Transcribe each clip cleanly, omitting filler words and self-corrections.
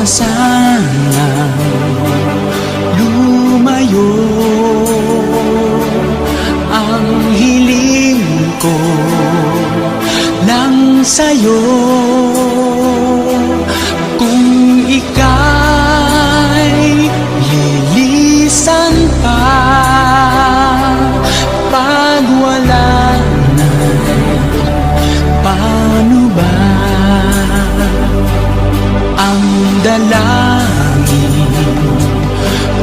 na sanang lumayo. Ang hiling ko lang sa'yo, kung ika'y lilisan pa pag wala na, paano ba? Ang dalangin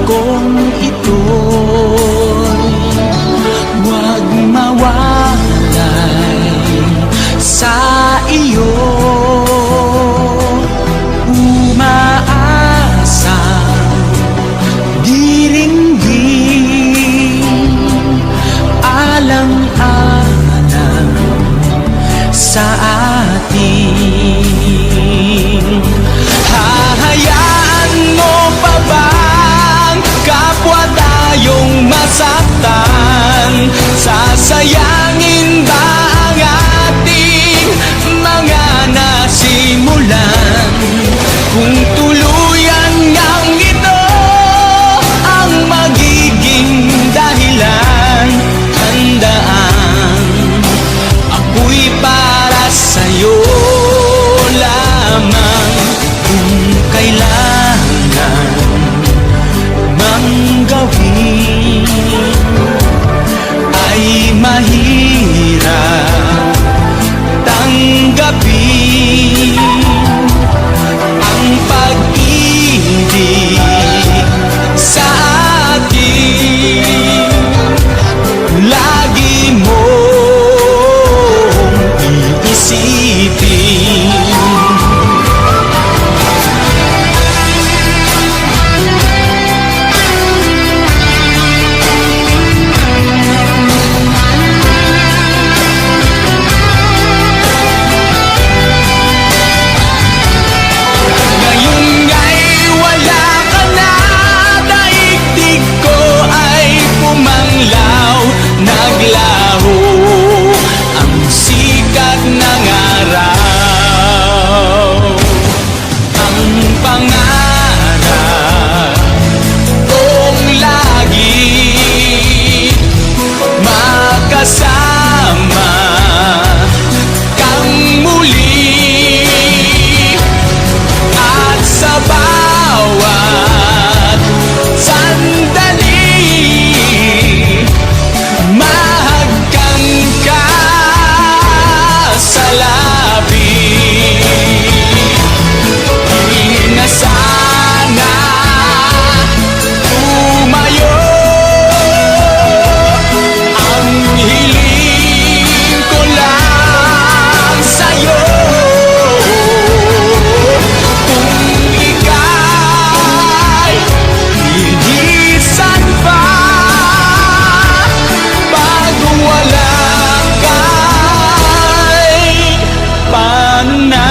kong ito'y huwag mawalay sa iyo. Umaasang diringgin, alang-alang sa atin. Hahayaan mo pa bang kapwa tayong masaktan? Sasayangin ba ang ating mga nasimulan? Kung tuluyan ngang ito ang magiging dahilan, handaan ako'y para sa'yo lamang. Kung kailangan mang gawin ay mahirap tanggapin, ang pag-ibig sa atin lagi mong iisipin. Naglaho ang sikat ng araw, ang pangarap kong lagi makasama kang muli, at sa bawat sandali mahagkan ka sa labi. Di na sana tumayo ang hiling ko lang sa'yo. Kung ika'y lilisan pa pag wala ka'y, paano na?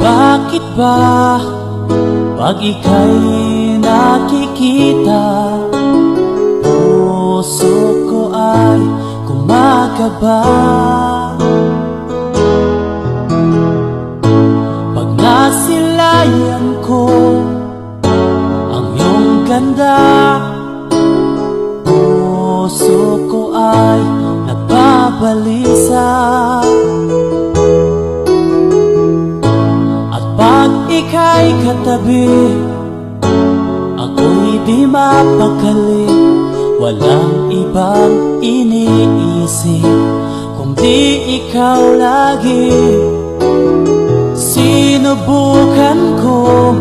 Bakit ba pag ika'y nakikita, puso ko ay kumakaba? Pag nasilayan ko ang iyong ganda, puso ko ay nagbabalisa. Pag ika'y katabi, ako'y di mapakali. Walang ibang iniisip kundi ikaw lagi. Sinubukan ko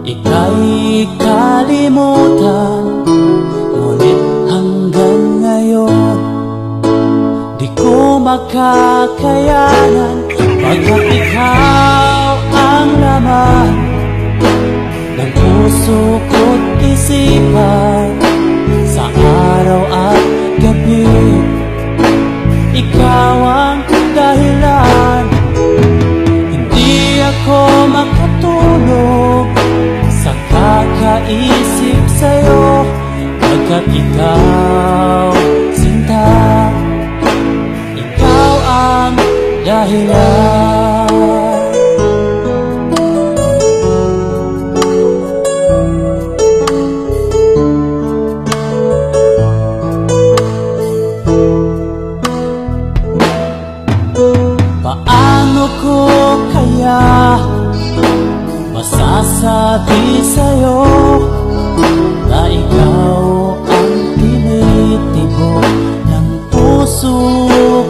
ika'y kalimutan, ngunit hanggang ngayon di ko makakayanan. Pagkat ikaw ang laman ng puso ko't isipan, sa araw at gabi. pagkakaisip sa'yo, pagkat ikaw, sinta, ikaw ang dahilan. Paano ko kaya masasabi sa'yo na ikaw ang tinitibok ng puso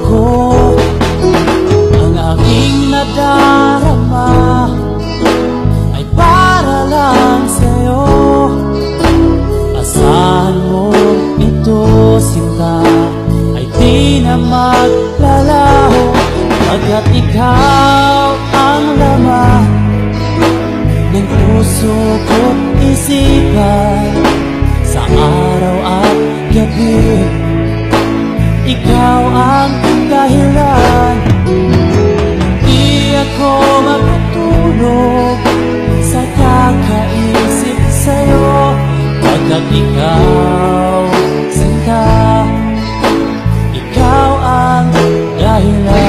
ko? Ang aking nadarama ay para lang sa'yo. Asahan mo ito, sinta, ay di na maglalaho, pagkat ikaw ang laman ng puso ko't isipan. Sa araw at gabi, ikaw ang dahilan. Di ako makatulog sa kakaisip sa'yo, pagkat ikaw, sinta, ikaw ang dahilan.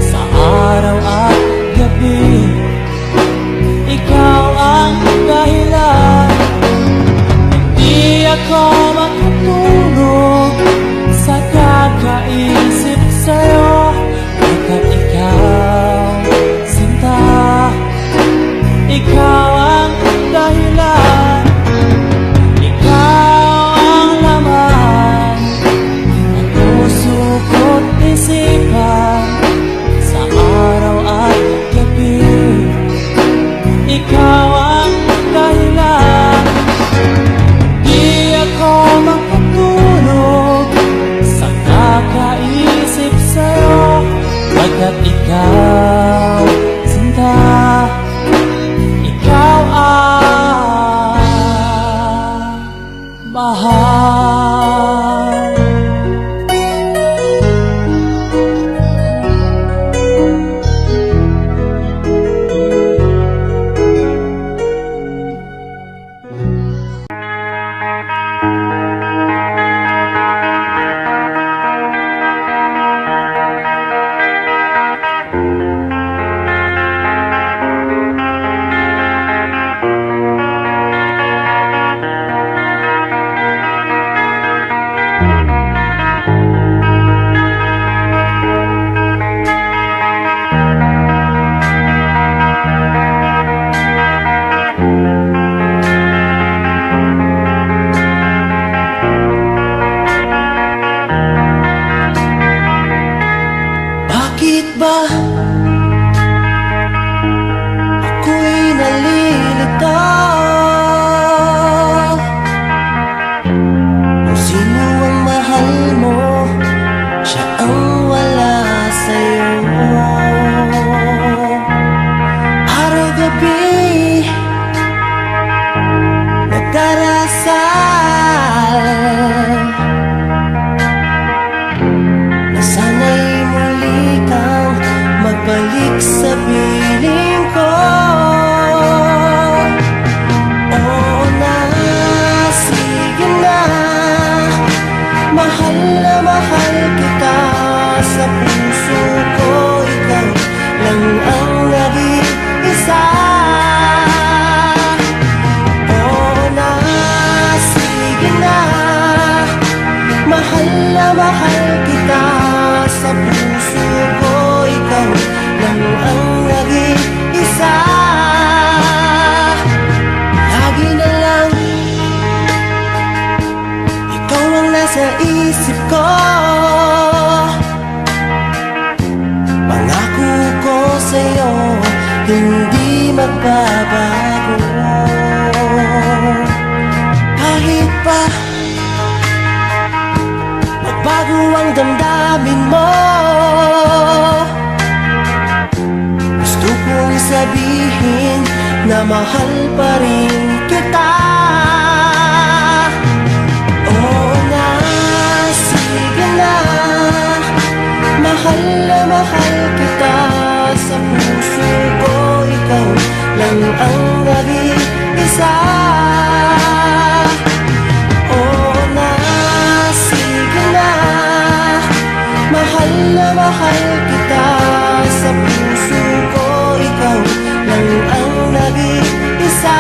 Sa araw at gabi, ikaw ang dahilan. Hindi ako makatulog sa kakaisip sa'yo, pagkat ikaw, sinta, ikaw ang dahilan. Ikaw ang laman ng puso ko't isipan. Sa araw at gabi, ikaw ang dahilan. Di ako makatulog sa kakaisip sa'yo, pagkat ikaw, sinta, ikaw ang mahal. Bakit ba ako'y nalilito? Kung sino ang mahal mo, siya ang wala sa'yo. Araw-gabi nagdarasal na sana'y muli kang magbalik sa piling ko. Oo na, sige na, mahal na mahal kita. Sa puso ko, ikaw lang ang nag-iisa. Oo na, sige na, mahal na mahal kita. Sa puso ko, ikaw lang ang nag Pangako ko sa'yo, hindi magbabago. Kahit pa magbago ang damdamin mo, gusto kong sabihin na mahal pa rin kita. Oo na, sige na, mahal na mahal kita. Sa puso ko ikaw lang ang nag-iisa. Oo na, sige na, mahal na mahal kita. Sa puso ko ikaw lang ang nag-iisa.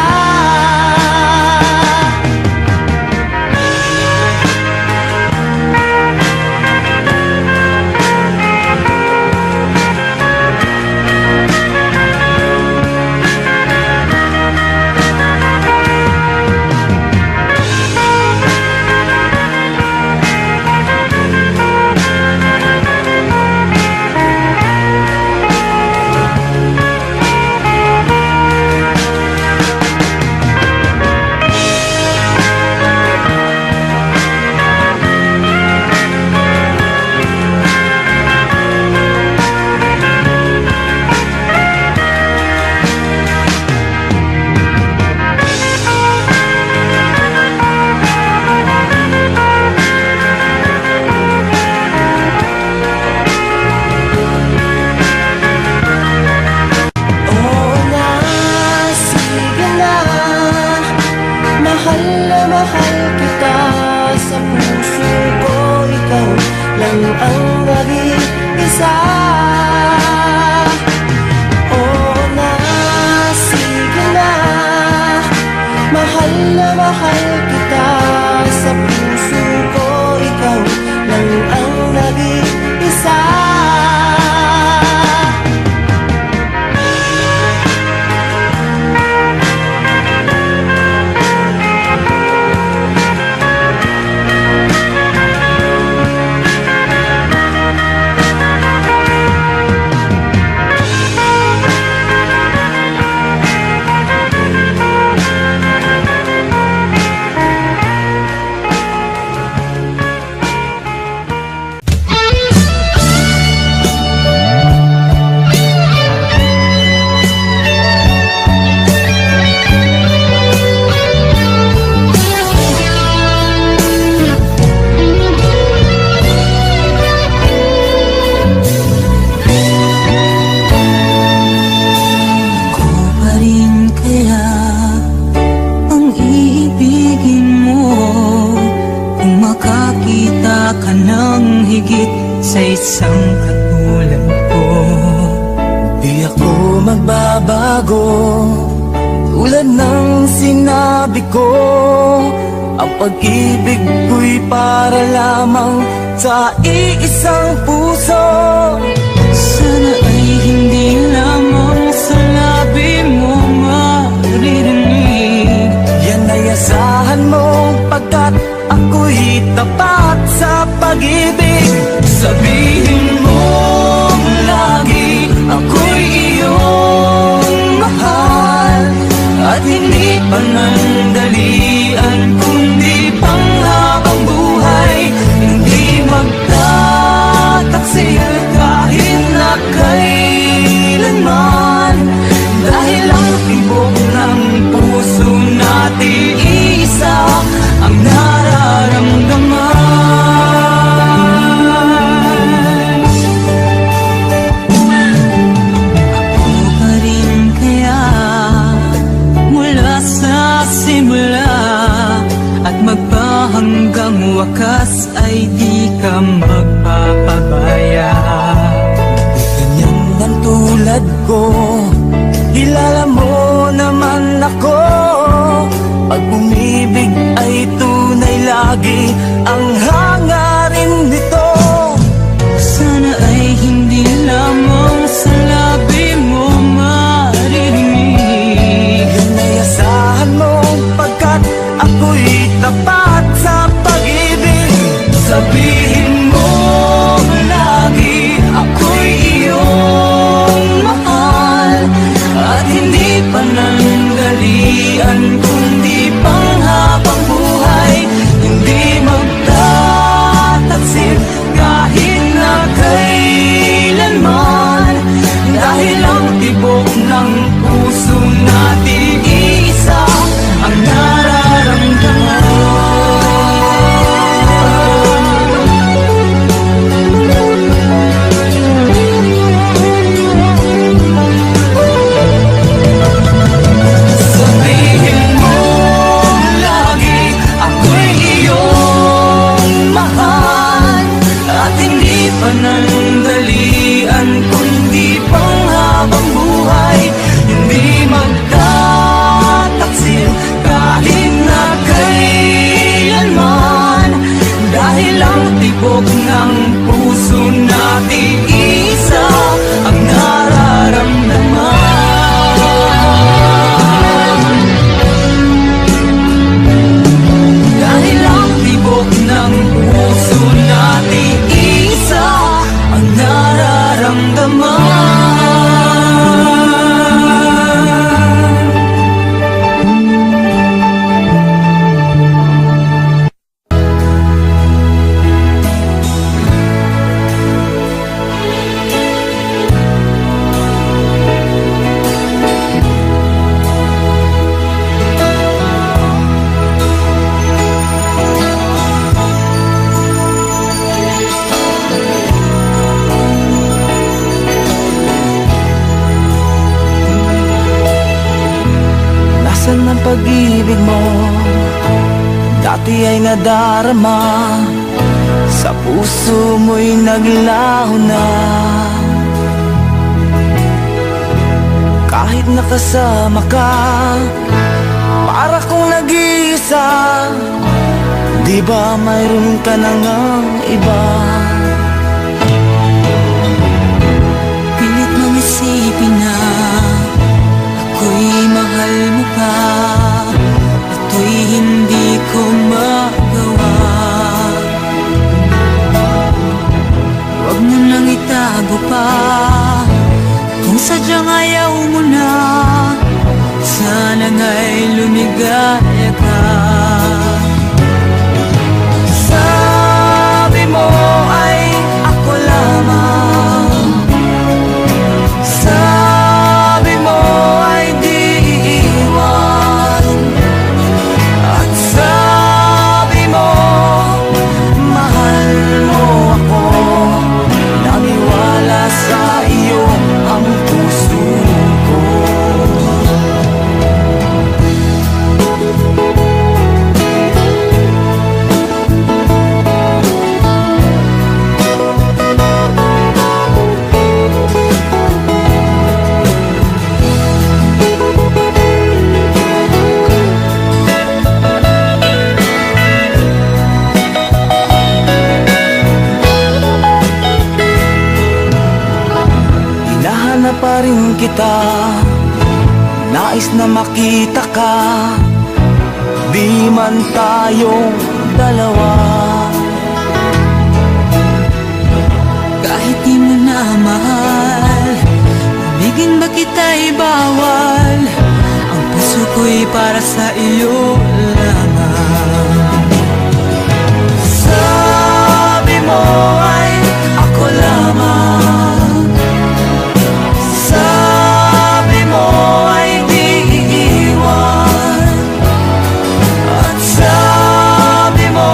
Mahal na mahal kita. Sa puso ko ikaw lang ang nag-iisa. Oo na, sige na, mahal na mahal kita. Sa puso ko ikaw lang ang nag-iisa. Sa isang katulad ko, di ako magbabago. Tulad ng sinabi ko, ang pag-ibig ko'y para lamang sa iisang puso. sana ay hindi lamang sa labi mo maririnig. Yan ay asahan mo, pagkat ako'y tapat sa pag-ibig. Sabihin mo lagi ako'y iyong mahal, at hindi panandalian kundi panghabang buhay. Hindi magtataksil kahit na kailanman, dahil ang tibok ng puso natin isa ang nararamdaman. Hanggang wakas ay di ka magpapabaya. Ganyan ang tulad ko, kilala mo naman ako. Pag umibig ay tunay lagi ang hangarin nito. Sana ay hindi lamang sa labi mo maririnig. Yan ay asahan mo, pagkat ako'y tapat sa pag-ibig. Sabihin panandalian kundi panghabang buhay. Hindi magtataksil kahit na kailanman, dahil ang tibok ng puso natin isa ang nararamdaman. Dahil ang tibok ng puso natin isa ang nararamdaman. Nasaan ang pag-ibig mo? Dati ay nadarama, sa puso mo'y naglaho na. Kahit nakasama ka, para kong nag-iisa. Di ba mayroon ka na ngang iba? Pilit mong isipin na ako'y mahal mo pa, ito'y hindi ko magawa. Huwag mo nang itago pa, kung sadyang ayaw mo na, sana nga'y lumigaya ka. Sabi mo ay ako lamang, sabi mo ay di iiwan, at sabi mo mahal mo ako. Naniwala sa iyo ang puso ko. Hinahanap pa rin kita, nais na makita ka, di man tayong dalawa. Kahit di mo na mahal, ibigin ba kita'y bawal, ang puso ko'y para sa iyo lamang. Sabi mo ay ako lamang, sabi mo ay di iiwan, at sabi mo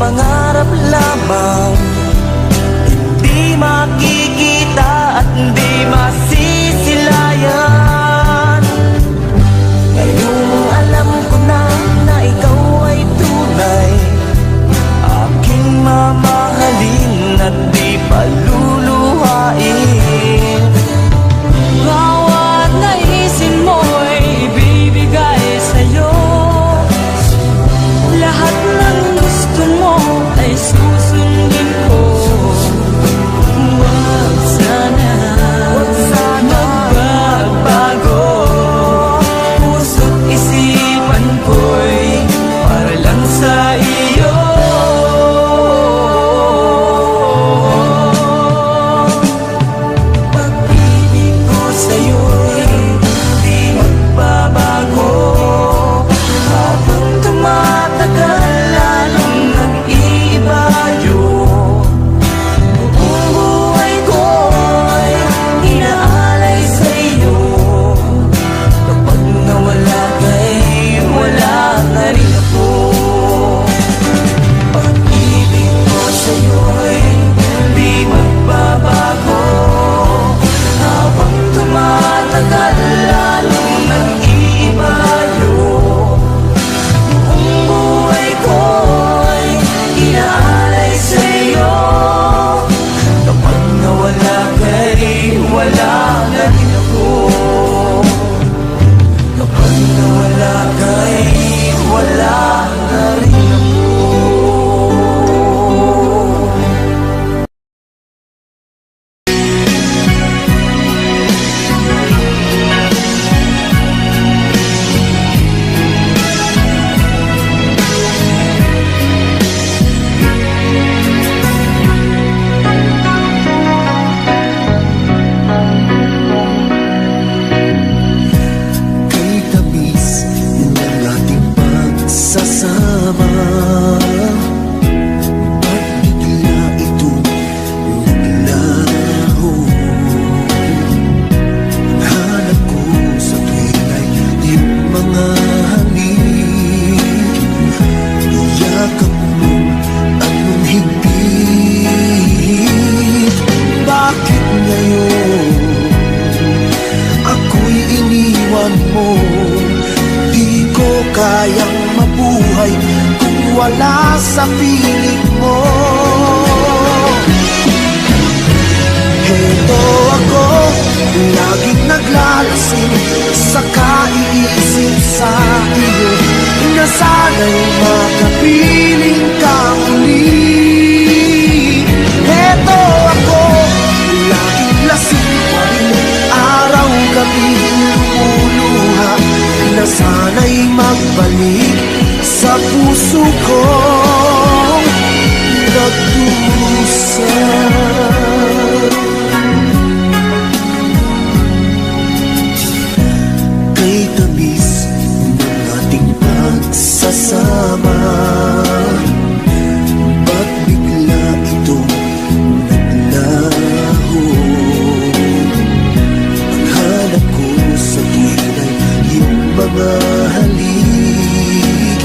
pangarap lamang, hindi makikita at hindi masisilayan. Ngayong alam ko na na ikaw ay tunay, aking mamahalin at di paluluhain. Bawat naisin mo'y ibibigay sa'yo, lahat ng gusto mo ay susundin ko. Huwag sana magbabago, puso't isipan ko'y para lang sa iyo. Pag-ibig ko sa'yo'y di magbabago, habang tumatagal lalong nag-iibayo. Buong buhay ko'y inaalay sa'yo, kapag nawala ka'y wala na rin ako. Pag-ibig ko sa'yo'y di magbabago, habang tumatagal lalong nag-iibayo. Buong buhay ko'y inaalay sa'yo, kapag nawala ka'y wala na rin ako. Kapag nawala ka'y wala na rin ako. Kay tamis ng ating pagsasama, ba't bigla ito naglaho? Ang hanap ko sa tuwing ay iyong mga halik, yakap mo anong higpit. Bakit ngayon ako'y iniwan mo? Di ko kayang mabuhay kung wala sa piling mo. Heto ako, laging naglalasing sa kaiisip sa iyo, na sana'y makapiling ka muli. Heto ako, laging lasing pa rin, araw-gabi lumuluha, na sana'y magbalik sa puso kong nagdusa. Kay tamis ng ating pagsasama, ba't bigla ito naglaho? Ang hanap ko sa tuwing ay iyong mga halik,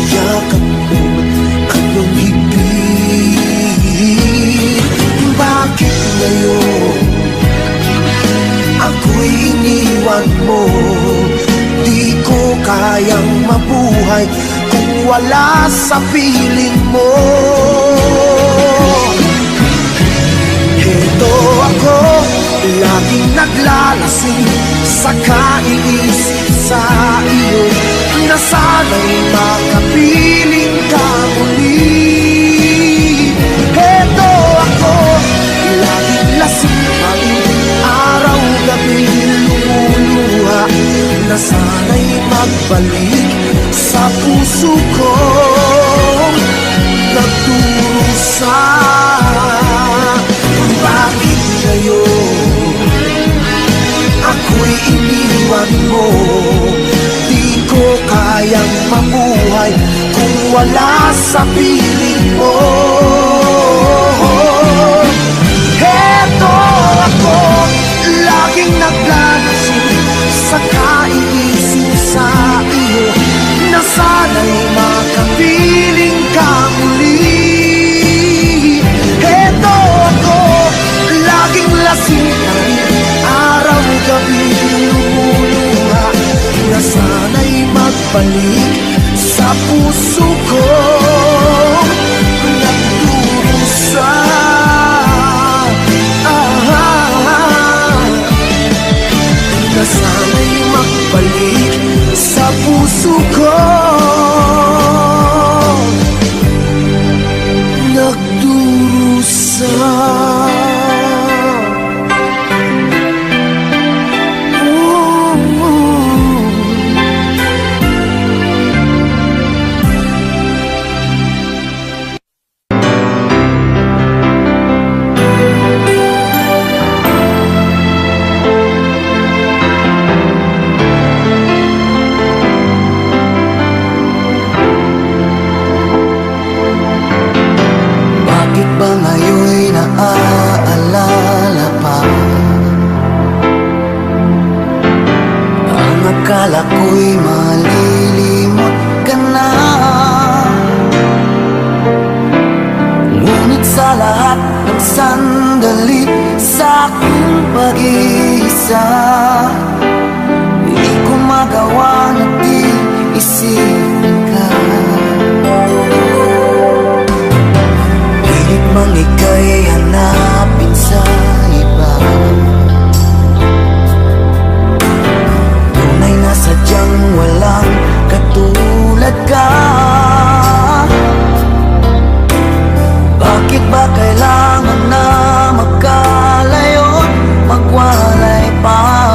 yakap mo anong higpit. Bakit ngayon ako'y iniwan mo? Di ko kayang mabuhay kung wala sa piling mo. Heto ako, laging naglalasing sa kaiisip sa iyo, na sana'y makapiling ka muli. Heto ako, laging lasing pa rin, araw-gabi lumuluha, na sana'y magbalik sa puso kong nagdurusa. Bakit ngayon ako'y iniwan mo? Di ko kayang mabuhay kung wala sa piling mo. Heto ako, laging naglalasing sa kaiisip sa iyo, na sana'y makapiling ka magbalik sa puso ko. Nagdurusa, na sana'y magbalik sa puso ko. Nagdurusa. Bakit ba ngayon'y naaalala pa ang akala ko'y malilimot ka na? Ngunit sa lahat ng sandali sa aking pag-iisa, hindi ko magawa na di isipin ka. Pilit mang ika'y hanapin sa iba, tunay na sadyang walang katulad ka. Bakit ba kailangan na magkalayo't magwalay pa?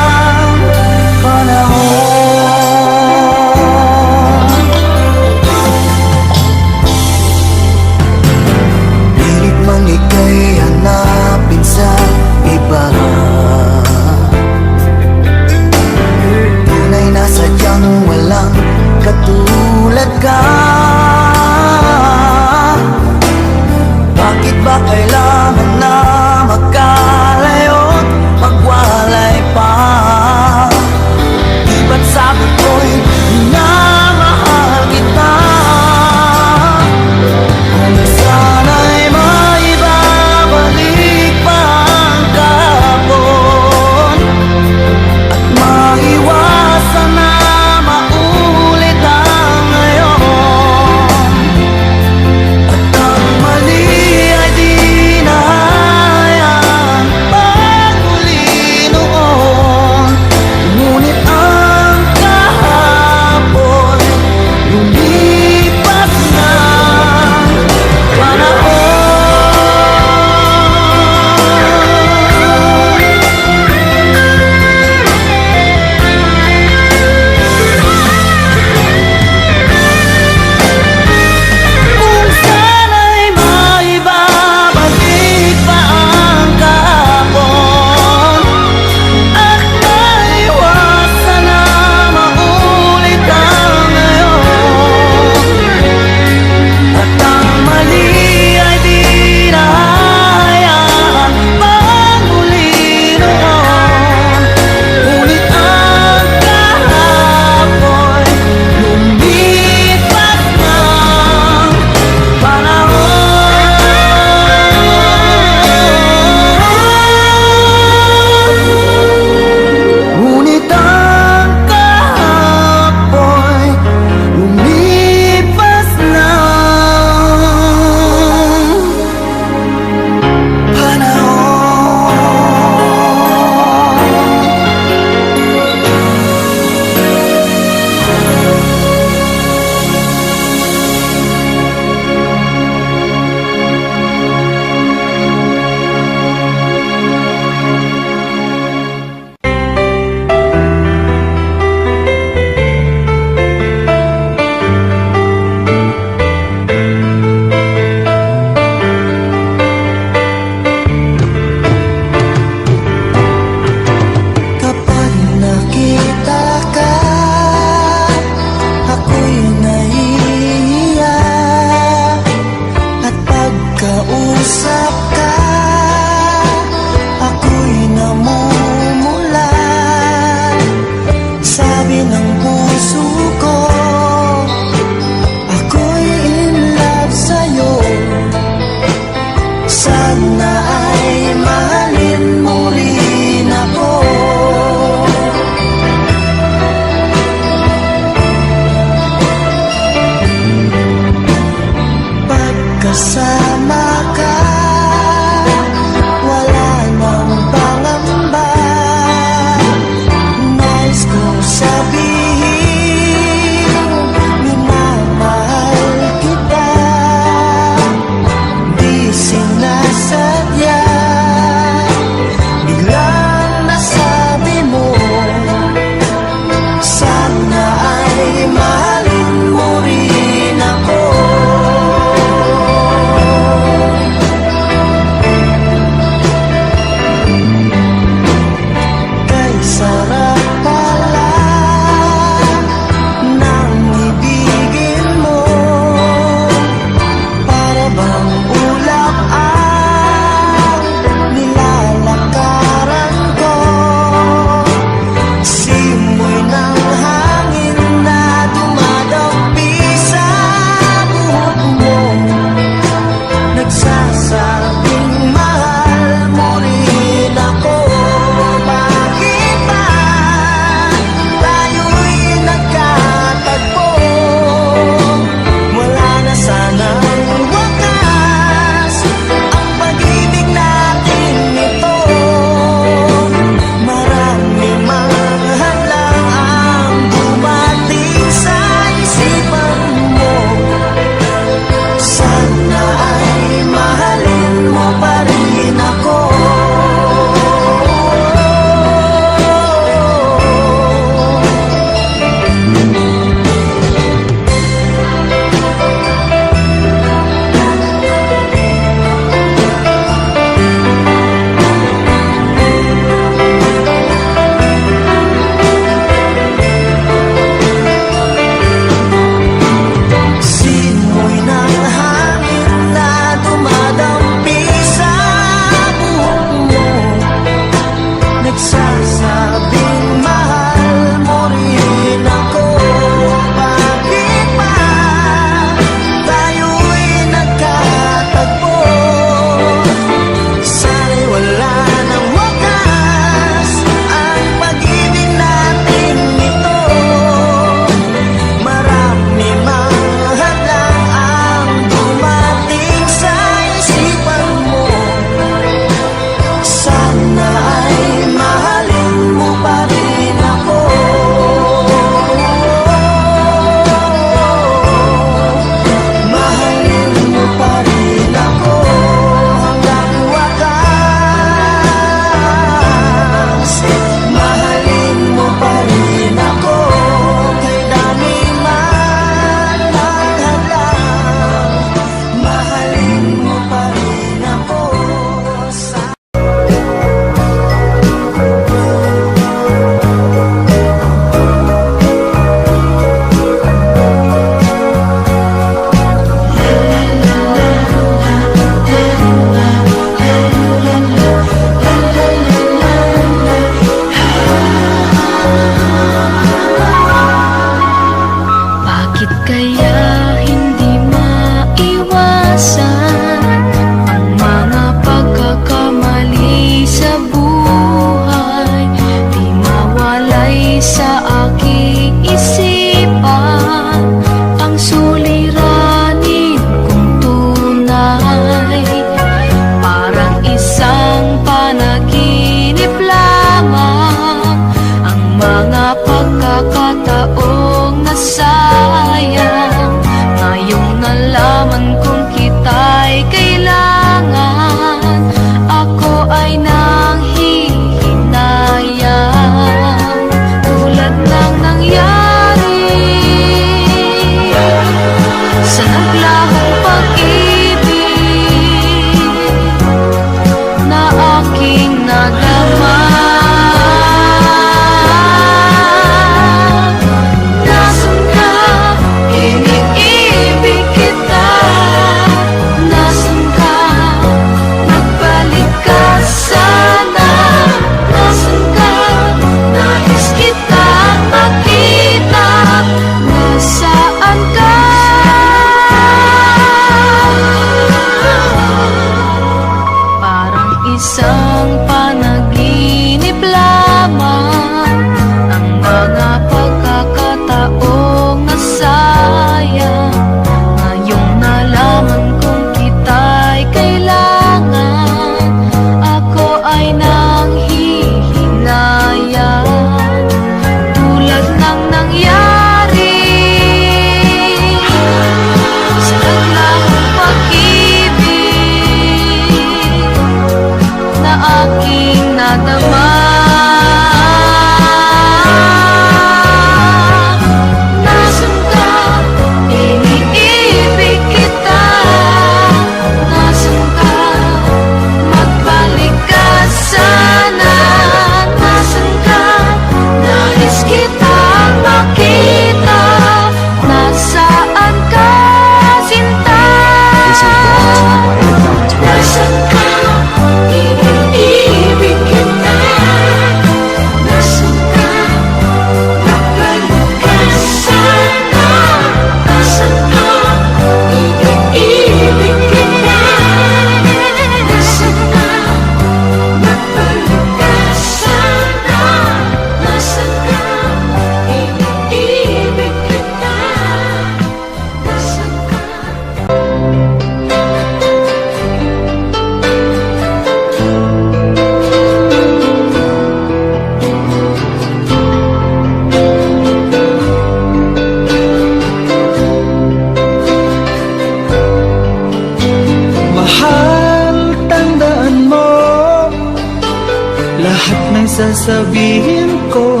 sasabihin ko,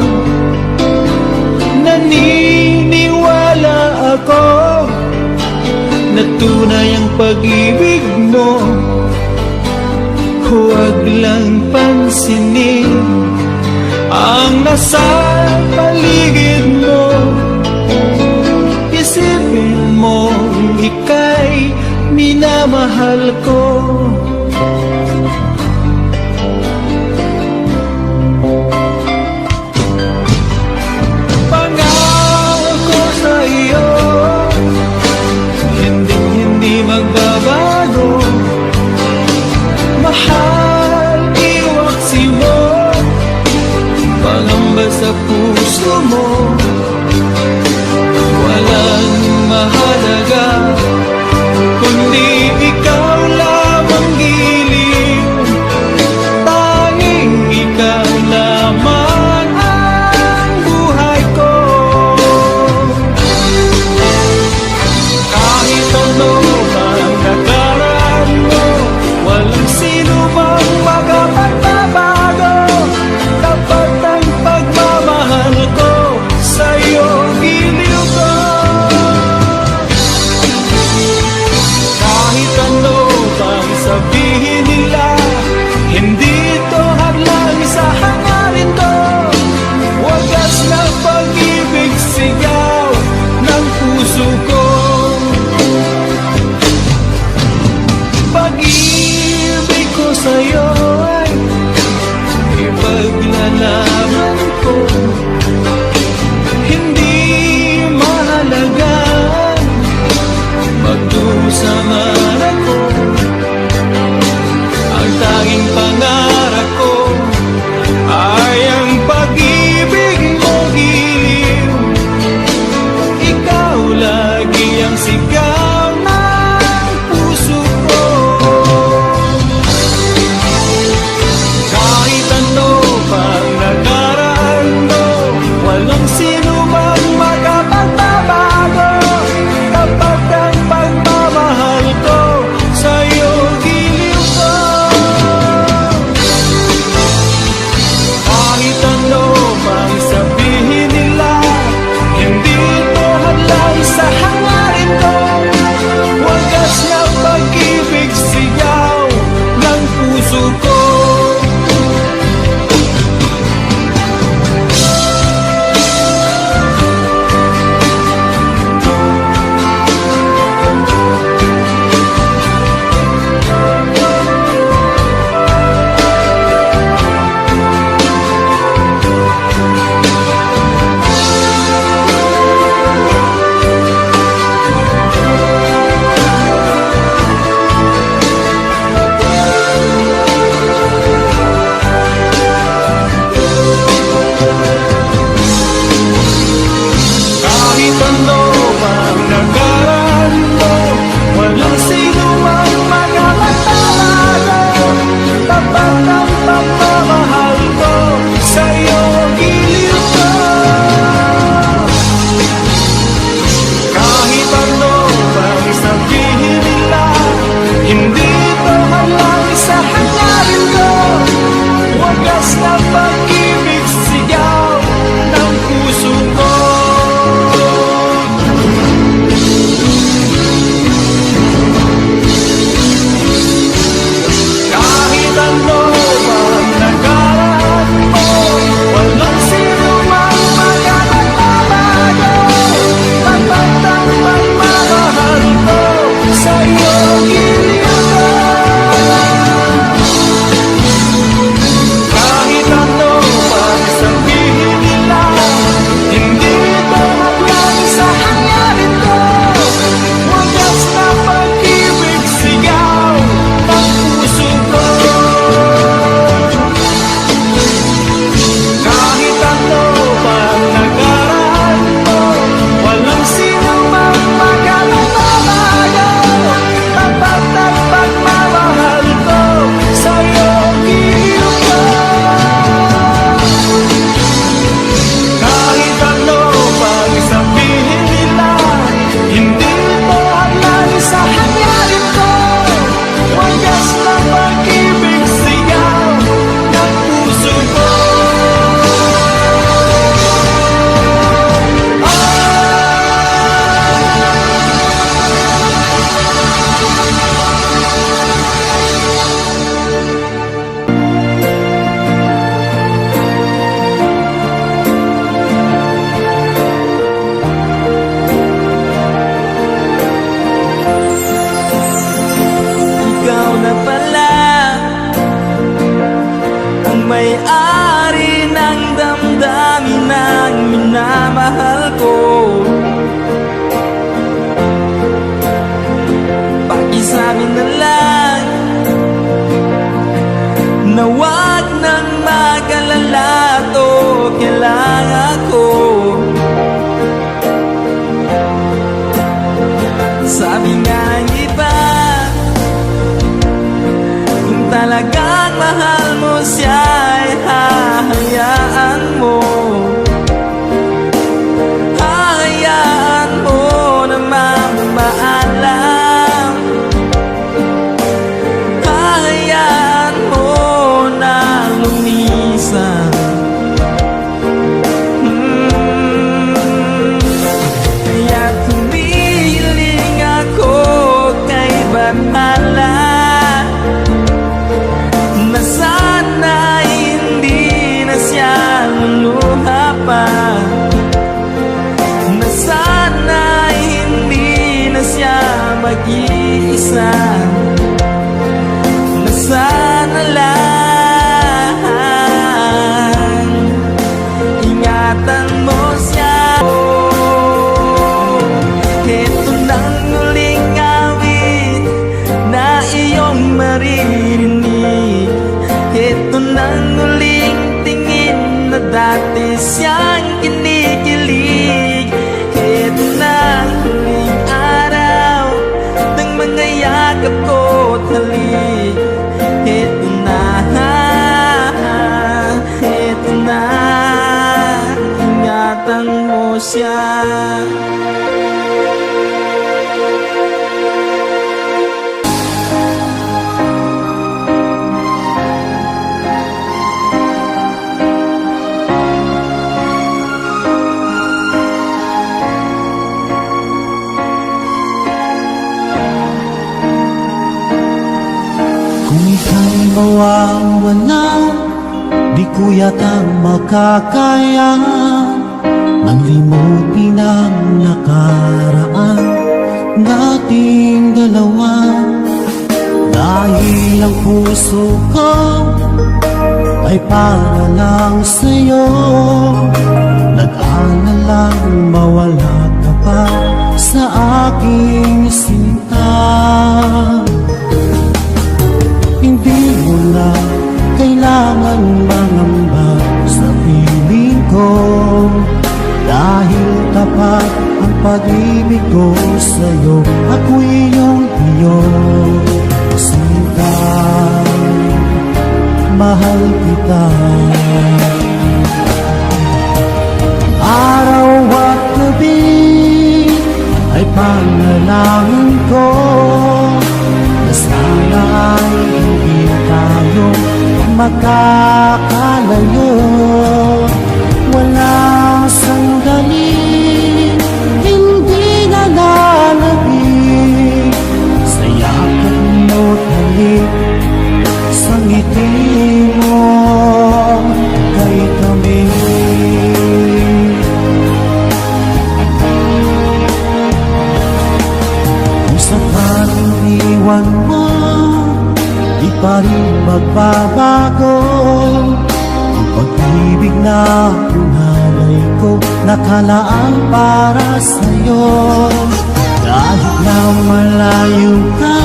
naniniwala ako na tunay ang pag-ibig mo. Huwag lang pansinin ang nasa paligid mo. Isipin mo, ika'y minamahal ko. Pangako sa iyo, hindi magbabago. Mahal, iwaksi mo, pangamba sa puso mo. Walang mahalaga, kundi ikaw lamang giliw. Tanging ikaw lamang ang buhay ko. Kahit ano mang nakaraan mo, walang sino mang makapagbabago. Tapat ang pagmamahal ko sa mahal mo siya ay hahayaan mo. Hahayaan mo na mamaalam. Hahayaan mo na lumisan. Kaya't humihiling ako kay Bathala na sana hindi na siya luluha pa, na sana hindi na siya mag-iisa, na sana lang ingatan mo siya. Ito nang huling awit na iyong maririnig. Ito nang huling tingin na dati siyang kinikilig. Ito nang huling araw ng mga yakap ko't halik. Ito na, ingatan mo siya. Kung ika'y mawawala, di ko yata makakaya nang limutin ang nakaraan nating dalawa. Dahil ang puso ko ay para lang sa'yo, nag-aalalang mawala ka pa sa aking sinta. Hindi mo na kailangan mangamba sa piling ko, dahil tapat ang pag-ibig ko sa'yo. Ako'y iyong sinta, mahal kita. Araw at gabi ay panalangin ko na sana ay hindi tayo makakalayo. Walang sandali hindi nalalagig sa yakap mo't halik, sa ngiti mo kay kami. Kung sakaling iwan mo, di pa rin magbabago ang pag-ibig na pinalay ko, nakalaan para sa'yo. Kahit na malayo ka,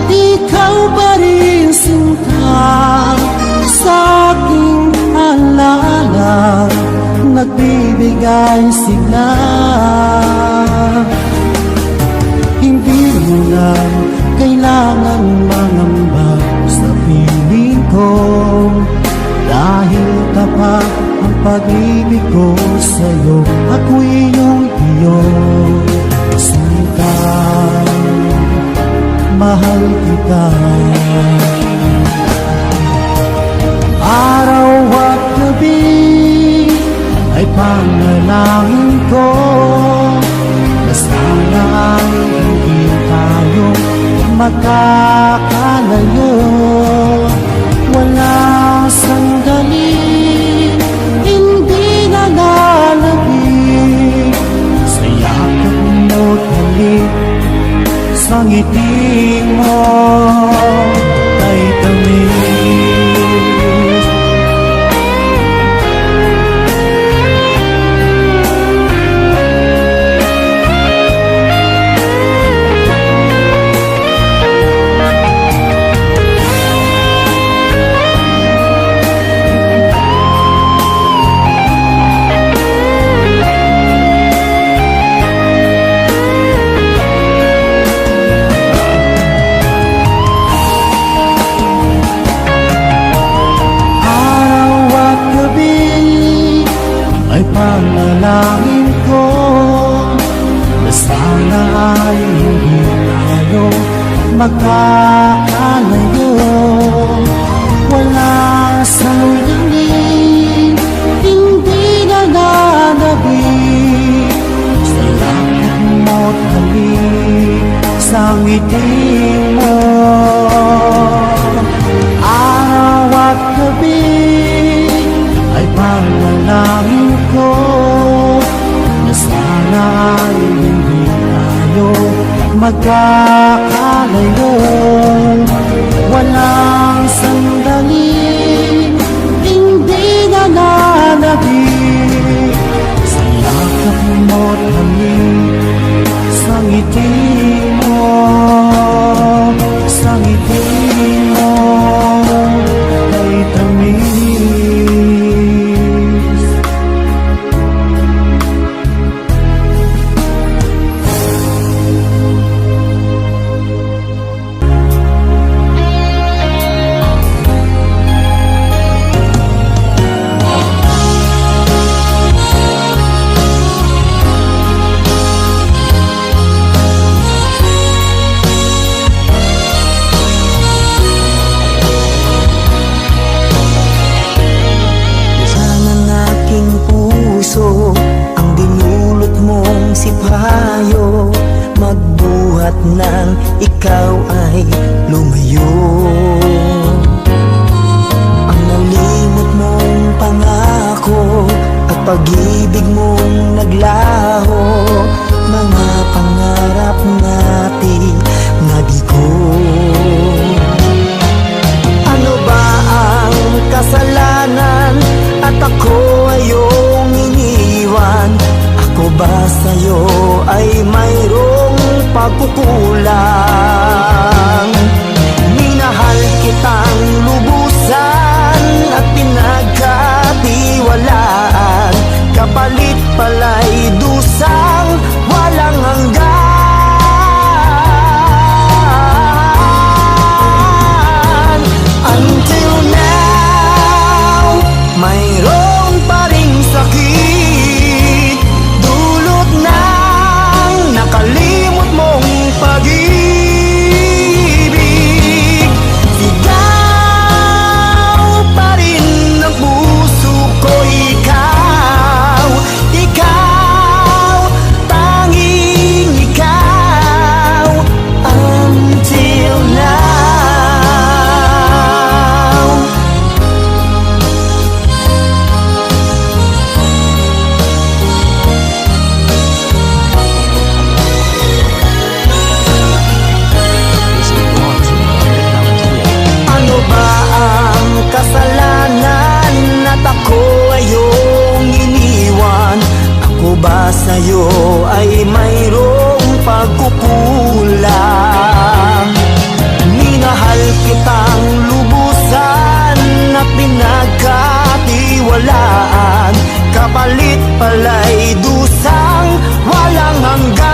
ikaw pa rin sinta sa aking alaala, nagbibigay sigla. Hindi mo na kailangan mangamba sa piling ko, dahil tapat ang pag-ibig ko sa'yo. Ako'y iyong sinta, mahal kita. Araw at gabi ay panalangin ko na sana ay hindi tayo makakalayo. Walang sandali hindi nalalagig sa yakap mo't halik, sa ngiti mo kay tamis. panalangin ko na sana ay hindi tayo magkakalayo. Wala sandali, hindi na nanabig sa lakad mo't halik sa ngiti mo. Araw at gabi ay panalangin ko na sana ay hindi tayo magkakalayo. Walang sandali, hindi na nanabig sa yakap mo't halik sa ngiti mo, sa ngiti mo ay tamis. Ang dinulot mong sipayo, magbuhat ng ikaw ay lumayo. Ang nalimot mong pangako at pag-ibig mong naglaho, mga pangarap natin nabigo. Ano ba ang kasalanan at ako ayong iniwan? Ako ba sa'yo ay mayroong pagkukulang? Minahal kitang lubusan at pinagkatiwalaan, kapalit pala'y dusang walang hanggan. Until now, mayroon pa ring sakit, dulot ng nakalimot mong pag-ibig. Sigaw pa rin ang puso ko, ikaw, ikaw, tanging ikaw. Until now. Ano ba ang kasalanan at ako ayong iniwan? Ako ba sa'yo ay mayroong pagkukulang? Minahal kitang lubusan at pinagkatiwalaan, kapalit pala'y dusang walang hanggan.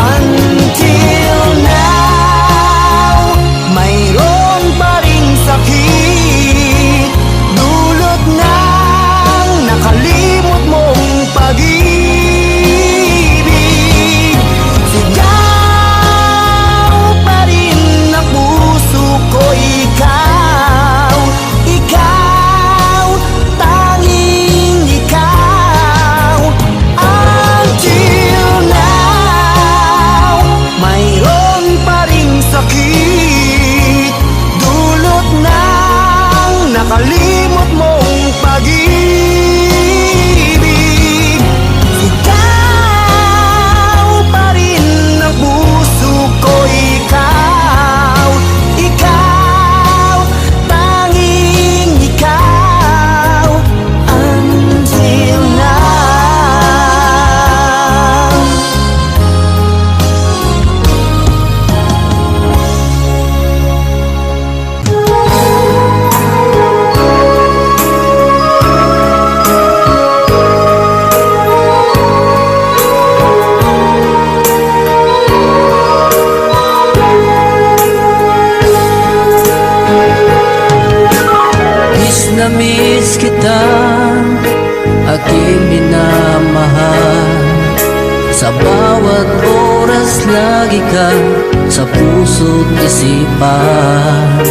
Until now, mayroon pa ring sakit, dulot ng nakalimot mong pag-ibig. Sigaw pa rin ang puso ko, ikaw, ikaw, tanging ikaw. Until now, mayroon pa ring sakit, dulot ng nakalimot mong pag-ibig. Ikaw pa rin ang puso ko, ikaw, ikaw, tanging ikaw. Until now. lagi ka sa puso't isipan.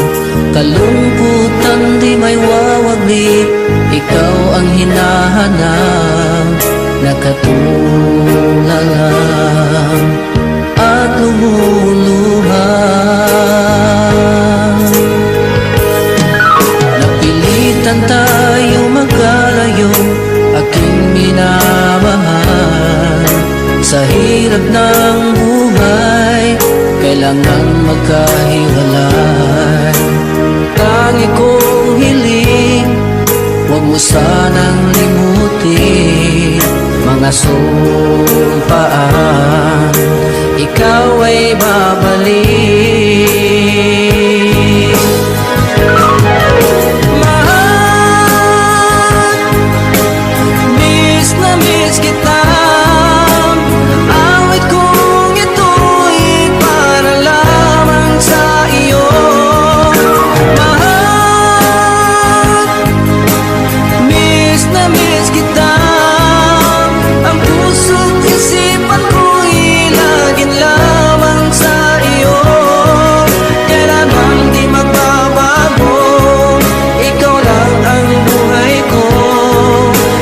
Kalungkutan di may wawaglit, ikaw ang hinahanap, nakatulala at lumuluha. Napilitan tayo magkalayo, aking minamahal. Sa hirap ng buhay, kailangan magkahiwalay. Tangi kong hiling, huwag mo sanang limutin mga sumpaan, ikaw ay babalik. Mahal, miss na miss kita. Awit kong ito'y para lamang sa iyo. Mahal, miss na miss kita. Ang puso't isipan ko'y laging lamang sa iyo. Kailanman di magbabago, ikaw lang ang buhay ko.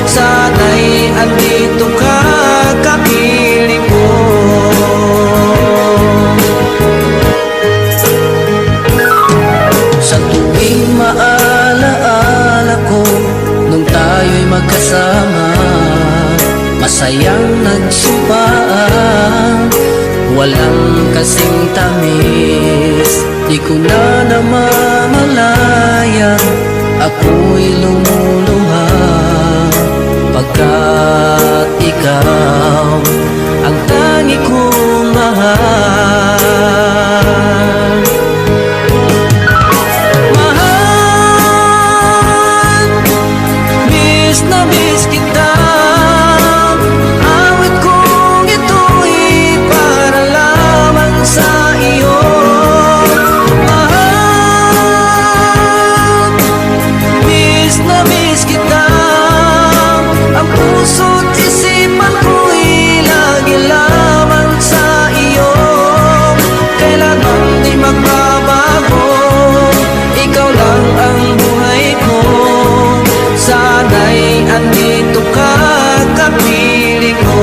Sana'y andito ka, kapiling ko. Sa tuwing maalaala ko, nung tayo'y magkasama, masayang nagsumpaan, walang kasing tamis. Di ko na namamalayan, ako'y lumuluha, pagkat ikaw ang tangi kong mahal. Mahal, miss na miss kita. Awit kong ito'y para lamang sa iyo. Mahal, miss na miss kita. Ang puso't isipan ko'y lagi lamang sa iyo. Kailanman di magbabago, ikaw lang ang buhay ko. Sana'y andito ka, kapiling ko.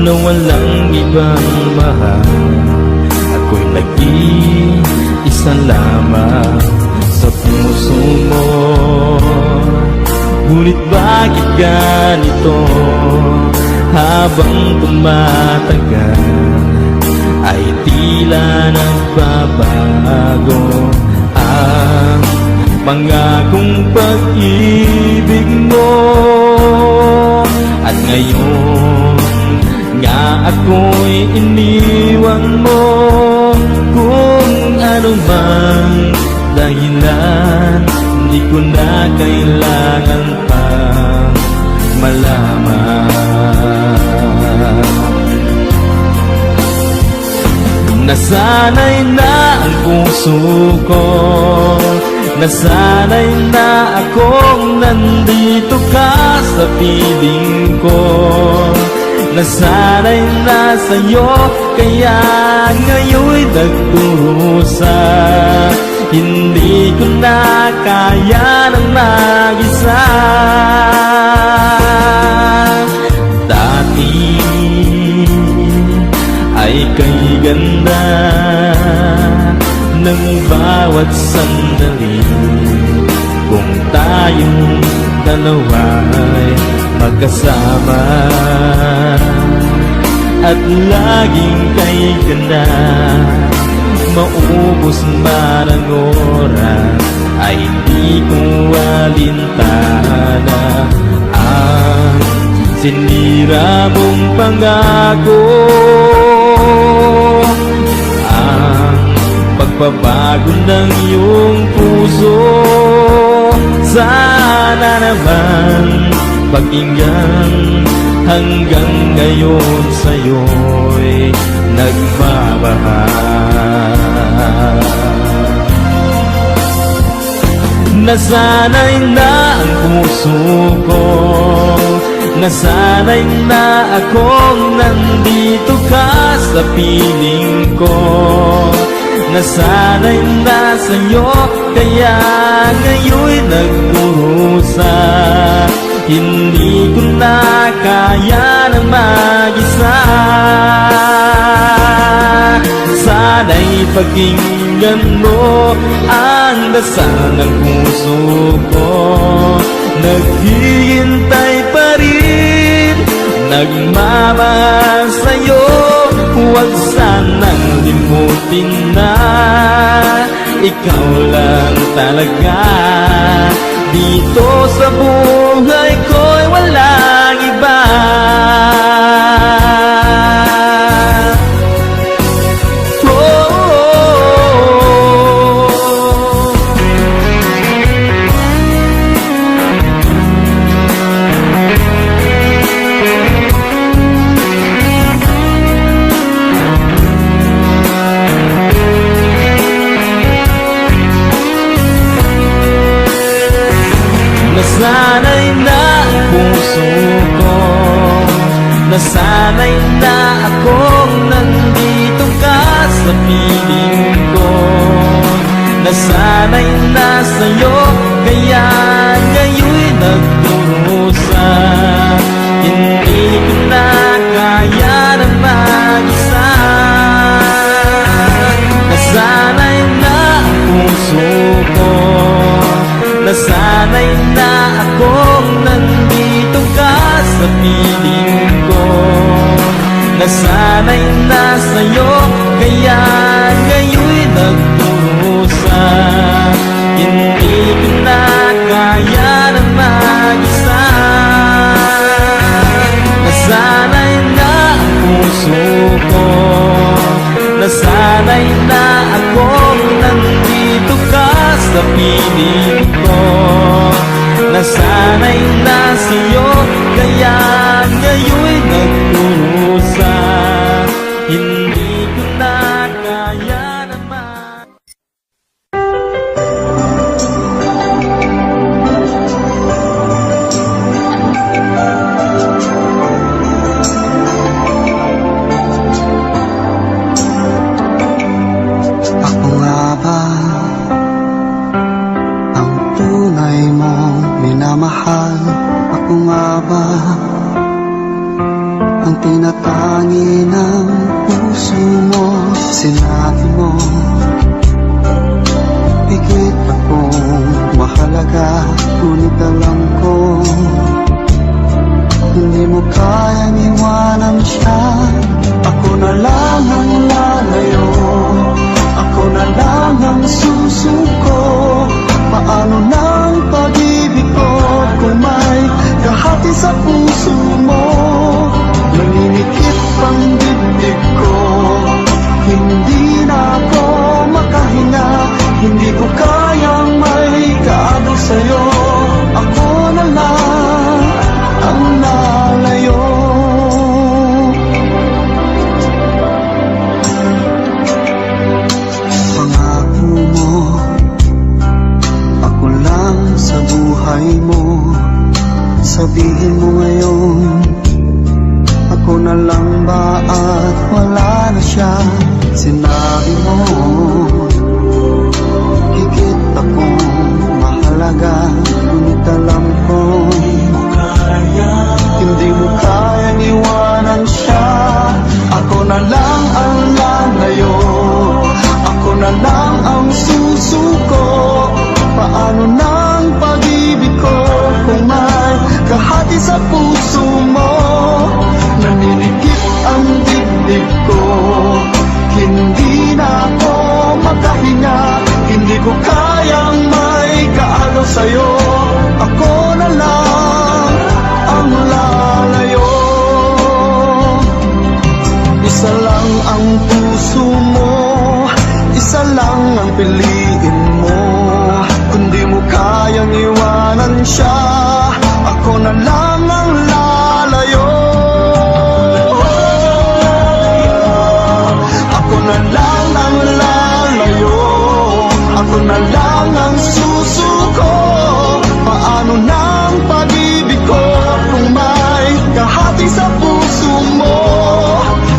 na walang ibang mahal isa lamang sa puso mo. Ngunit bakit ganito? Habang tumatagal ay tila nagbabago ang pangakong pag-ibig mo. At ngayon nga ako'y iniwan mo. Kung ano mang dahilan, hindi ko na kailangan pang malaman. Nasanay na ang puso ko, nasanay na akong nandito ka sa piling ko. Nasanay na sa'yo, kaya ngayon'y nagdurusa. Hindi ko na kaya ng mag-isa. Dati ay kay ganda ng bawat sandali. Kung tayong dalawa'y magkasama at laging kay ganda, maubos man ang oras ay di ko alintana ang sinira mong pangako. Ang pagbabago ng iyong puso, sana naman pakinggan. Hanggang ngayon sa'yo'y nagmamahal. Nasanay na ang puso ko, nasanay na akong nandito ka sa piling ko. Nasanay na sa'yo, kaya ngayon'y nagdurusa. Hindi ko na kaya na mag-isa. Sana'y pakinggan mo ang dasal ng puso ko. Naghihintay pa rin, nagmamahal sa'yo. Huwag sanang limutin na ikaw lang talaga. Dito sa buhay ko'y walang iba. Nasanay na ang puso ko, nasanay na akong nandito ka sa piling ko. Nasanay na sa'yo, kaya ngayon'y nagdurusa. Hindi ko na kaya na mag-isa. Nasanay na ang puso ko, nasanay na akong nandito ka sa piling ko. Nasanay na sa'yo, kaya ngayon'y nagdurusa. Hindi ko na kaya na mag-isa. Nasanay na ang puso ko, nasanay na akong nandito ka sa piling ko. Nasanay na sa'yo, kaya ngayon'y nagdurusa. Hindi ko na kaya naman. Ako nga ba ang tunay mong minamahal? Ako nga ba ang tinatangi ng puso puso mo, sinabi mo higit akong mahalaga. Ngunit alam ko hindi mo kayang iwanan siya. Ako na lang ang lalayo, ako na lang ang susuko. Paano nang pag-ibig ko kung may kahati sa puso mo? Naninikip ang dibdib ko, hindi na ako makahinga. Hindi ko kayang may kaano sa'yo. Ako na lang ang lalayo. Pangako mo, ako lang sa buhay mo. Sabihin mo ngayon, ako na lang ba at wala na siya? Sinabi mo higit akong mahalaga. Ngunit alam ko hindi mo kayang iwanan siya. Ako na lang ang lalayo, ako na lang ang susuko. Paano nang pag-ibig ko kung may kahati sa puso mo? Naninikip ang dibdib ko, hindi na ako makahinga. Hindi ko kayang may kaagaw sa'yo. Ako na lang ang lalayo. Isa lang ang puso mo, isa lang ang piliin mo. Kundi mo kayang iwanan siya, ako na lang ang lalayo. Ako na lang ang lalayo, ako na lang ang susuko. Paano nang pag-ibig ko kung may kahati sa puso mo?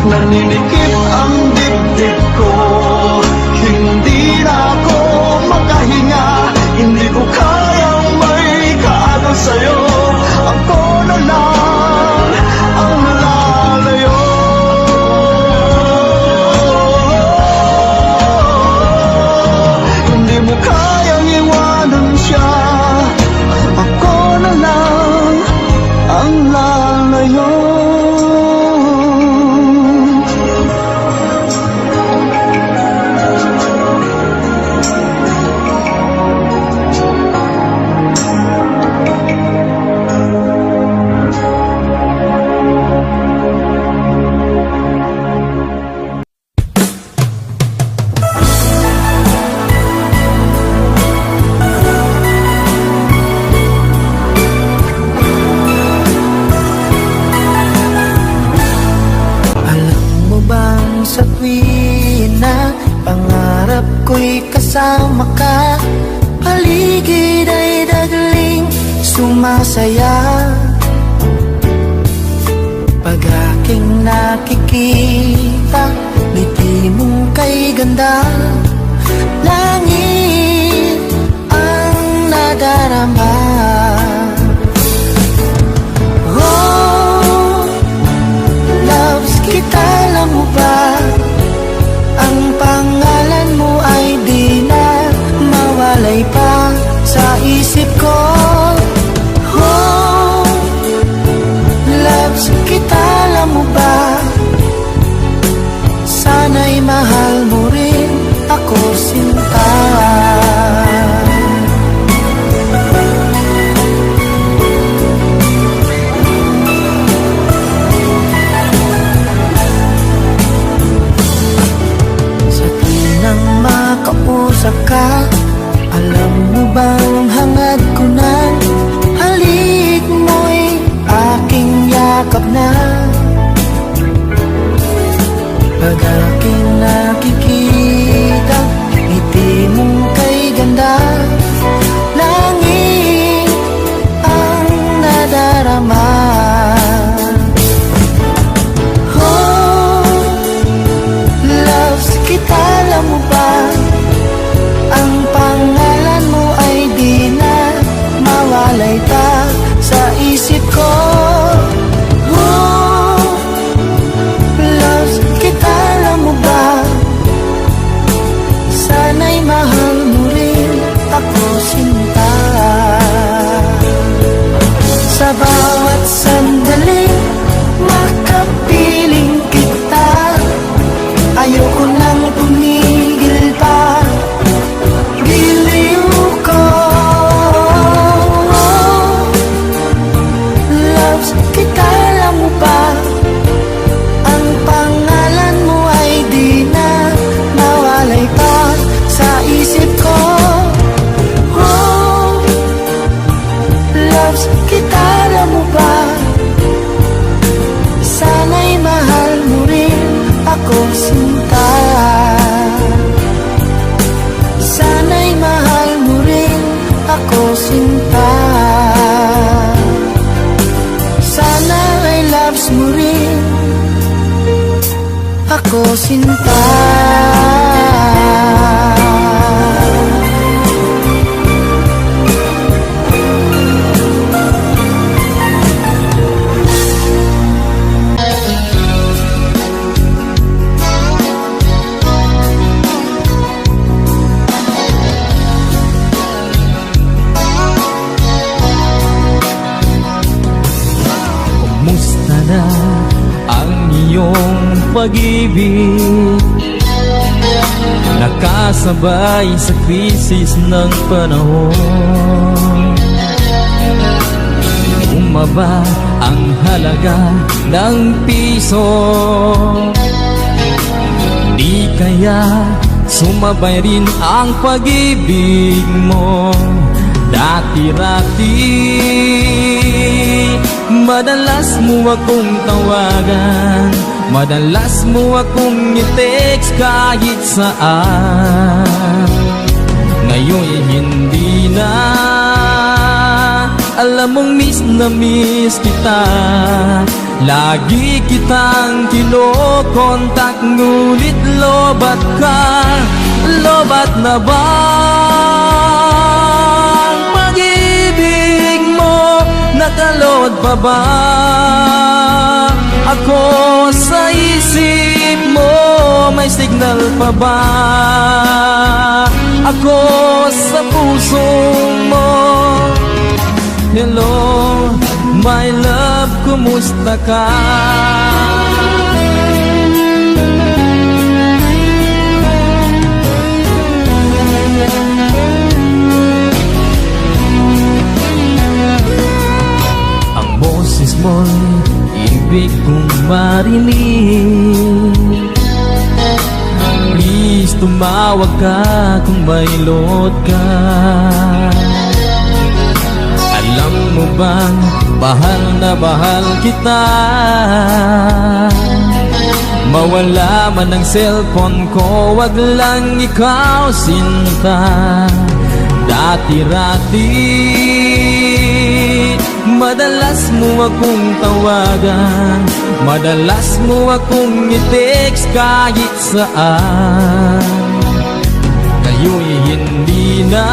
Naninikip ang dibdib ko, hindi na ako makahinga. Hindi ko kayang may kaagaw sa'yo. Ako na lang ang lalayo. Hindi mo kayang iwanan siya. Ako na lang ang lalayo. Sa tuwin na pangarap ko'y kasama ka, paligid ay dagling sumasaya. Pag aking nakikita, ngiti mong kay ganda, langit ang nadarama. Oh, loves kita, alam mo ba? Ang pangalan mo ay di na mawalay pa sa isip ko. Oh, loves kita, alam mo ba? Sana'y mahal mo rin ako, sinta. ako sinta. Sana ay loves mo rin ako sinta. Kumusta na ang iyong pag-ibig? Nakasabay sa krisis ng panahon. Bumaba ang halaga ng piso. Di kaya sumabay rin ang pag-ibig mo. Dati-rati madalas mo akong tawagan, madalas mo akong i-text kahit saan. Ngayon hindi na, alam mong miss na miss kita. Lagi kitang kinokontak, ngunit lobat ka. Lobat na ba ang pag-ibig mo? Nakalod pa ba ako sa isip mo? May signal pa ba ako sa puso mo? Hello, my love, kumusta ka? Ang boses mo'y ibig kong marinig. Please, tumawag ka kung may load ka. Alam mo bang bahal na bahal kita? Mawala man ang cellphone ko, wag lang ikaw sinta. Dati-rati madalas mo akong tawagan, madalas mo akong i-text kahit saan. Kayo'y hindi na,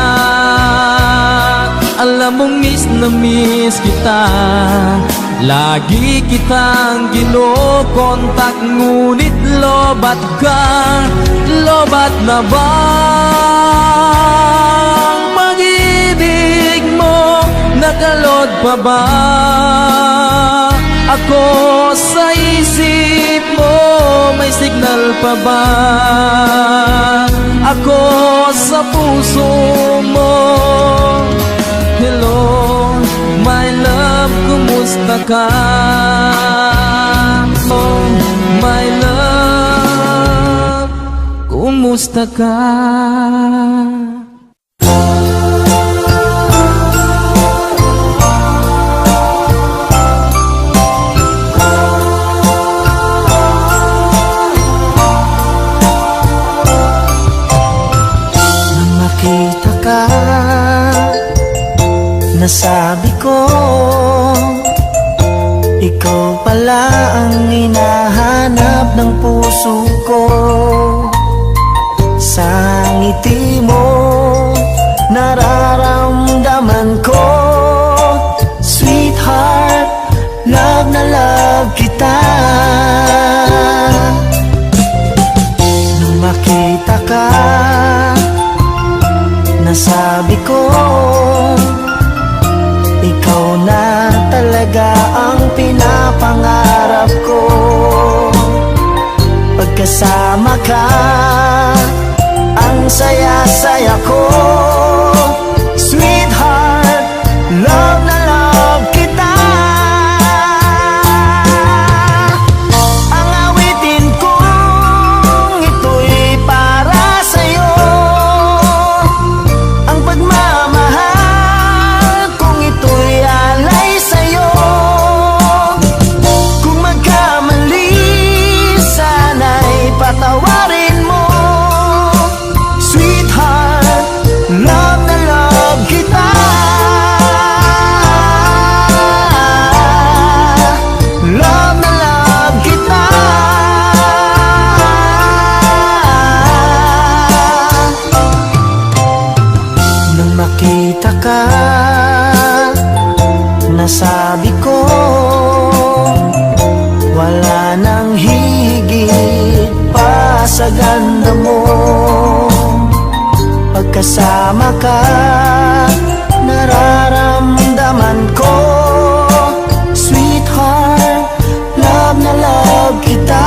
alam mong miss na miss kita. Lagi kitang kinokontak, ngunit lobat ka. Lobat na ba ang pag-ibig mo? Nakalod pa ba ako sa isip mo? May signal pa ba ako sa puso mo? Hello, my love, kumusta ka? Oh, my love, kumusta ka? Nang makita ka, nasabi ko, ikaw pala ang hinahanap ng puso ko. Sa ngiti mo, nararamdaman ko, sweetheart, love na love kita. Nung makita ka, nasabi ko, ikaw na talaga ang pinapangarap ko. Pagkasama ka, ang saya-saya ko. Sweetheart, love na love kita. Ang awitin kong ito'y para sa'yo. Ang pagmamahal kong ito'y alay sa'yo. Kung magkamali, sana'y patawarin mo. Sweetheart, nasabi ko, wala nang higit pa sa ganda mo. Pagkasama ka, nararamdaman ko, sweetheart, love na love kita.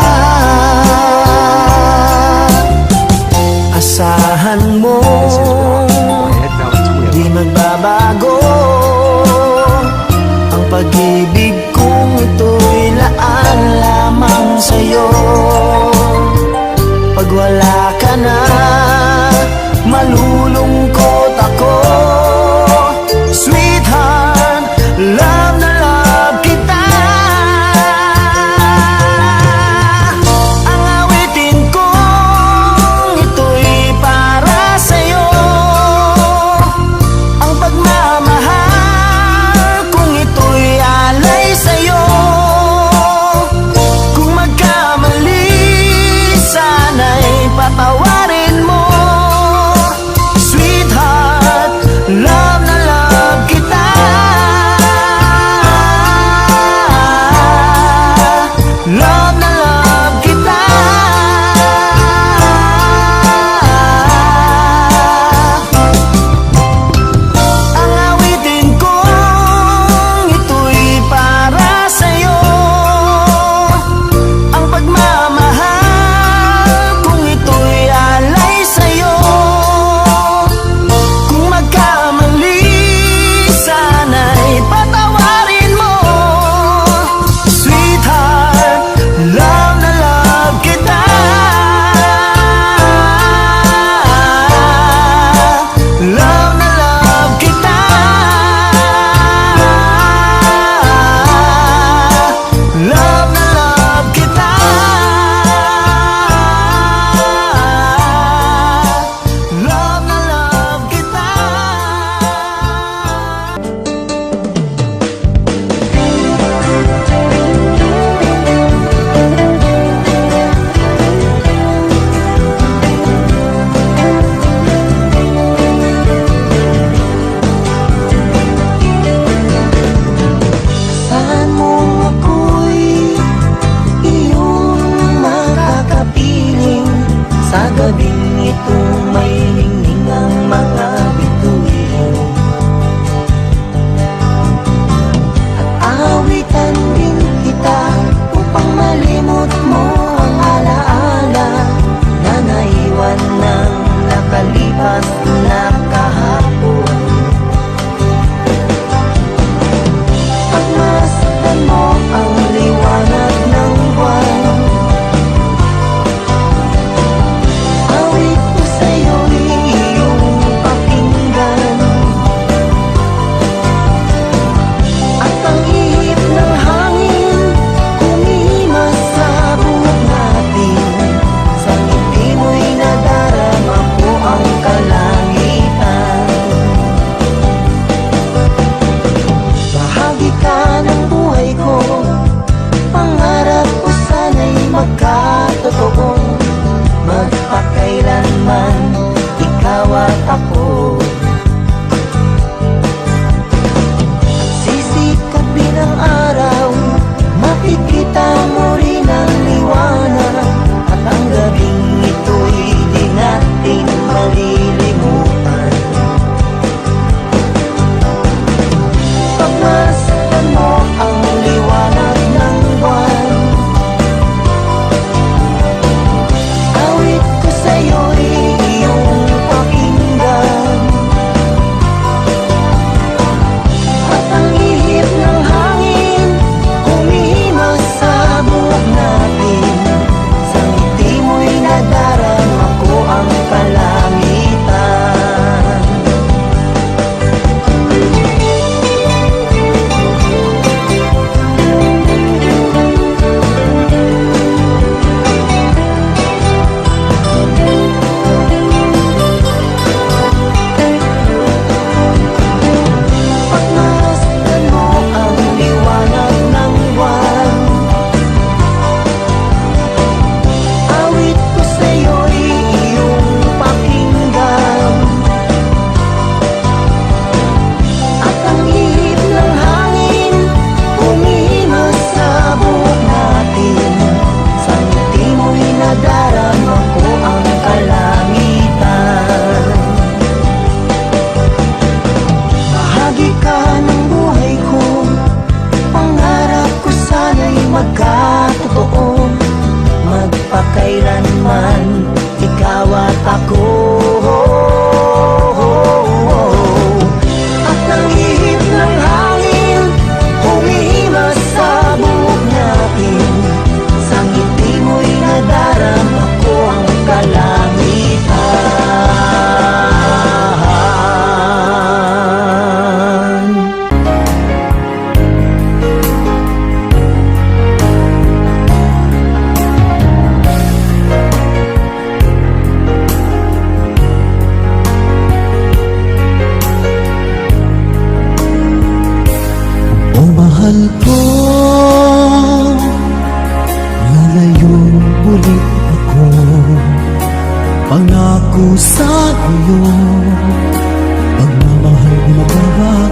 Asahan mo, di magbabago ang pag-ibig kong ito'y laan lamang sa'yo. Pag wala ka na, malulungkot ako. Sweetheart, love na love kita. Ang awitin kong ito'y para sa'yo, ang pagmamahal kung ito'y alay sa'yo. Kung magkamali, sana'y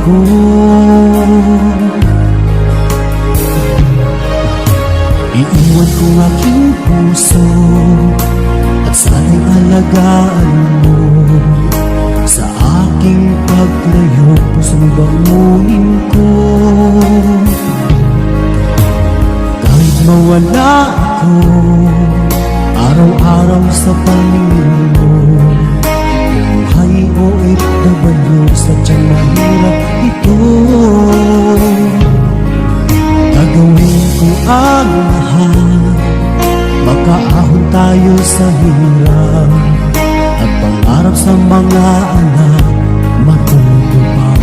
ako. Iiwan ko aking puso at sana'y alagaan mo. Sa aking paglayo, pusong bangunin ko. Kahit mawala ako, araw-araw sa pangingin mo. Buhay o OFW, sadyang mahirap ito. Gagawin ko ang lahat, makaahon tayo sa hirap, at pangarap sa mga anak matutupad.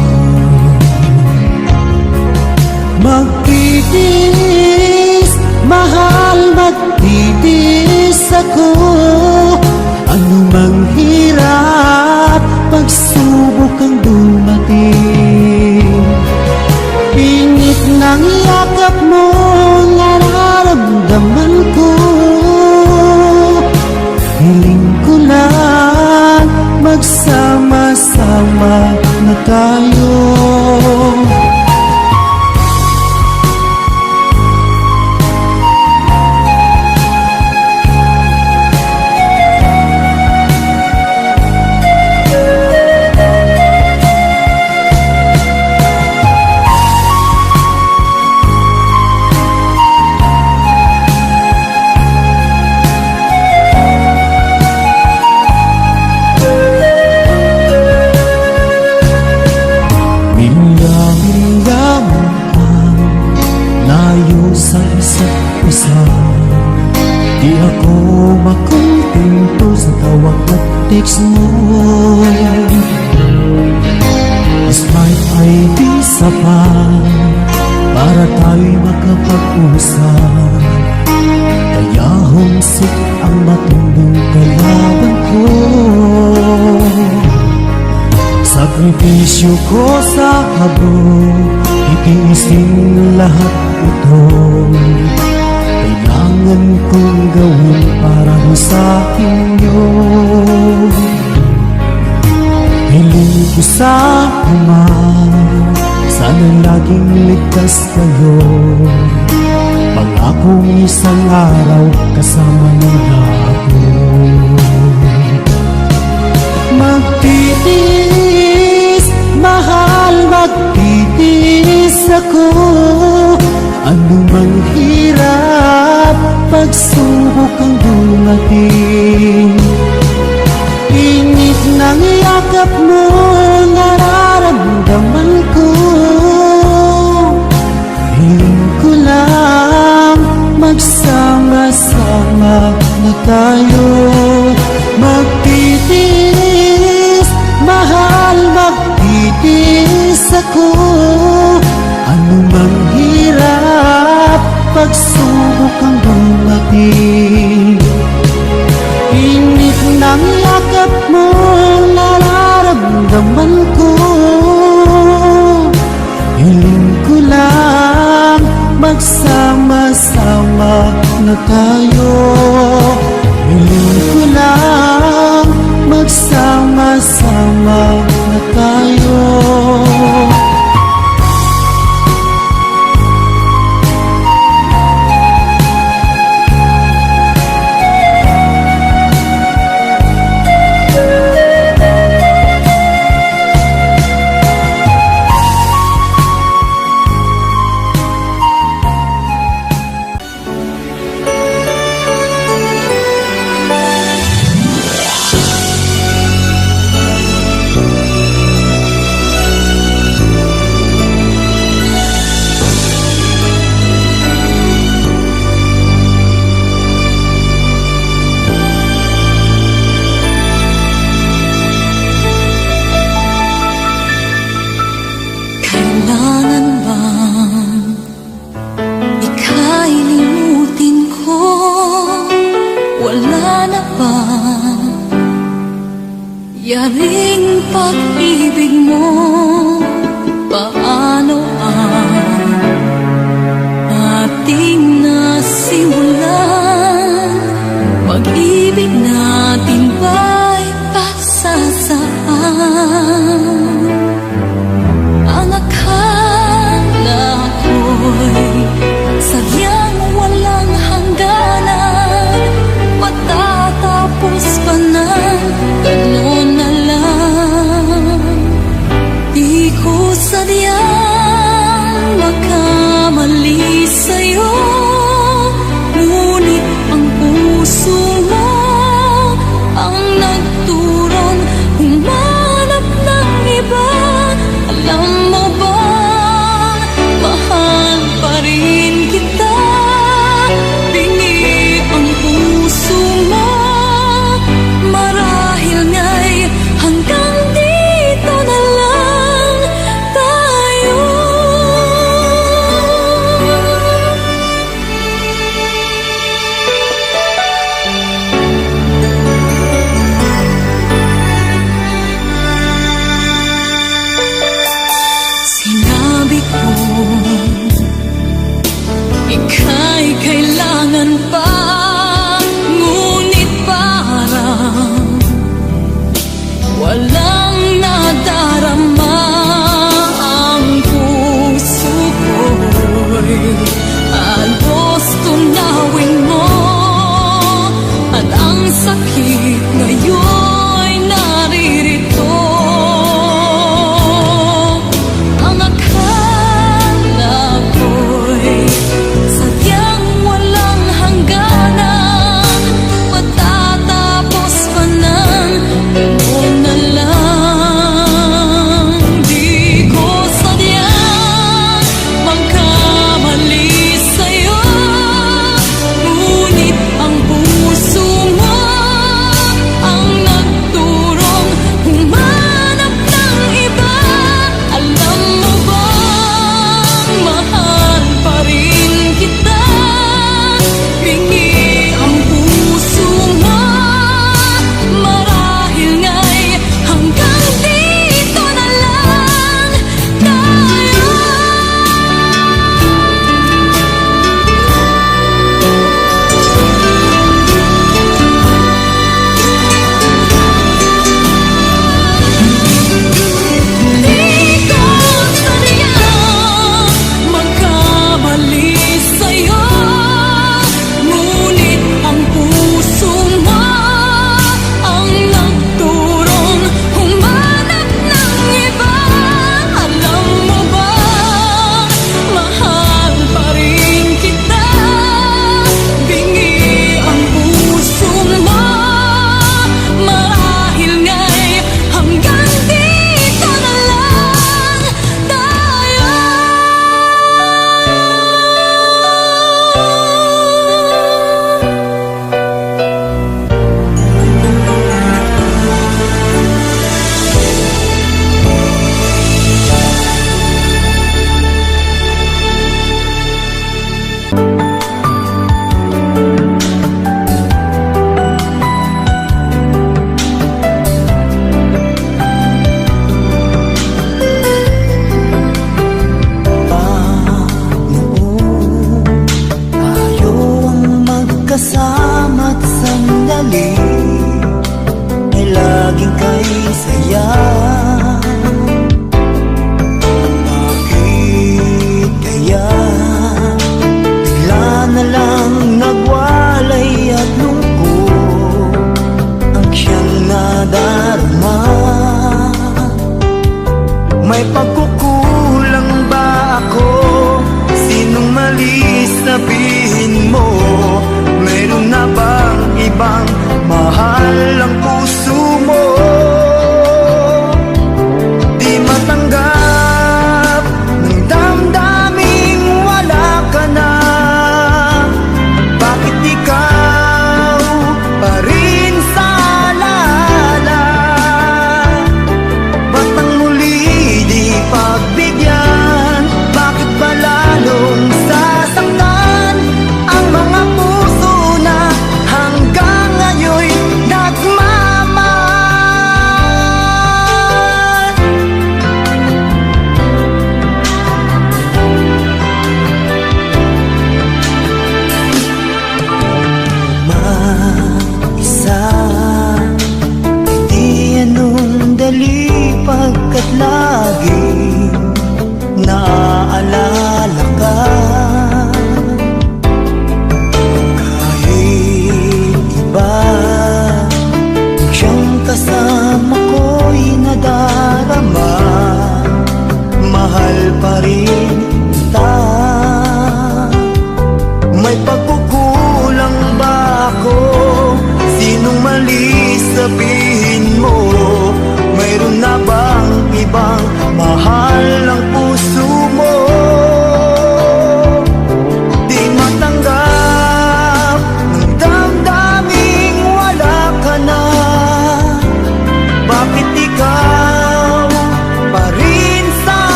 Magtitiis, mahal, magtitiis ako. Anumang hirap, pagsubok ang dumating. Init ng yakap mo, nararamdaman ko. Hiling ko lang, magsama-sama na tayo. Sa isa't isa, di ako makontento sa tawag at text mo. Smile ay di sapat para tayo'y makapag-usap. Kaya homesick ang matinding kalaban ko. Sakripisyo ko sa habog, itiisin lahat ito. Kailangan kong gawin para sa inyo. Hiling ko sa Ama, sana laging ligtas kayo. Pangakong isang araw kasama nila ako. Magtitiis, mahal, magtitiis ako. Anumang hirap, pagsubok ang dumating. Init ng yakap mo, nararamdaman ko. Hiling ko lang, magsama-sama na tayo. Magtitiis, mahal, magtitiis ako. Anumang hirap, pagsubok ang dumating. Init ng yakap mo, nararamdaman ko. Hiling ko lang, magsama-sama na tayo. Hiling ko lang, magsama-sama na tayo. Yaring pag-ibig mo, paano ang ating nasimulan? Pag-ibig natin ba'y pasasaan? Ang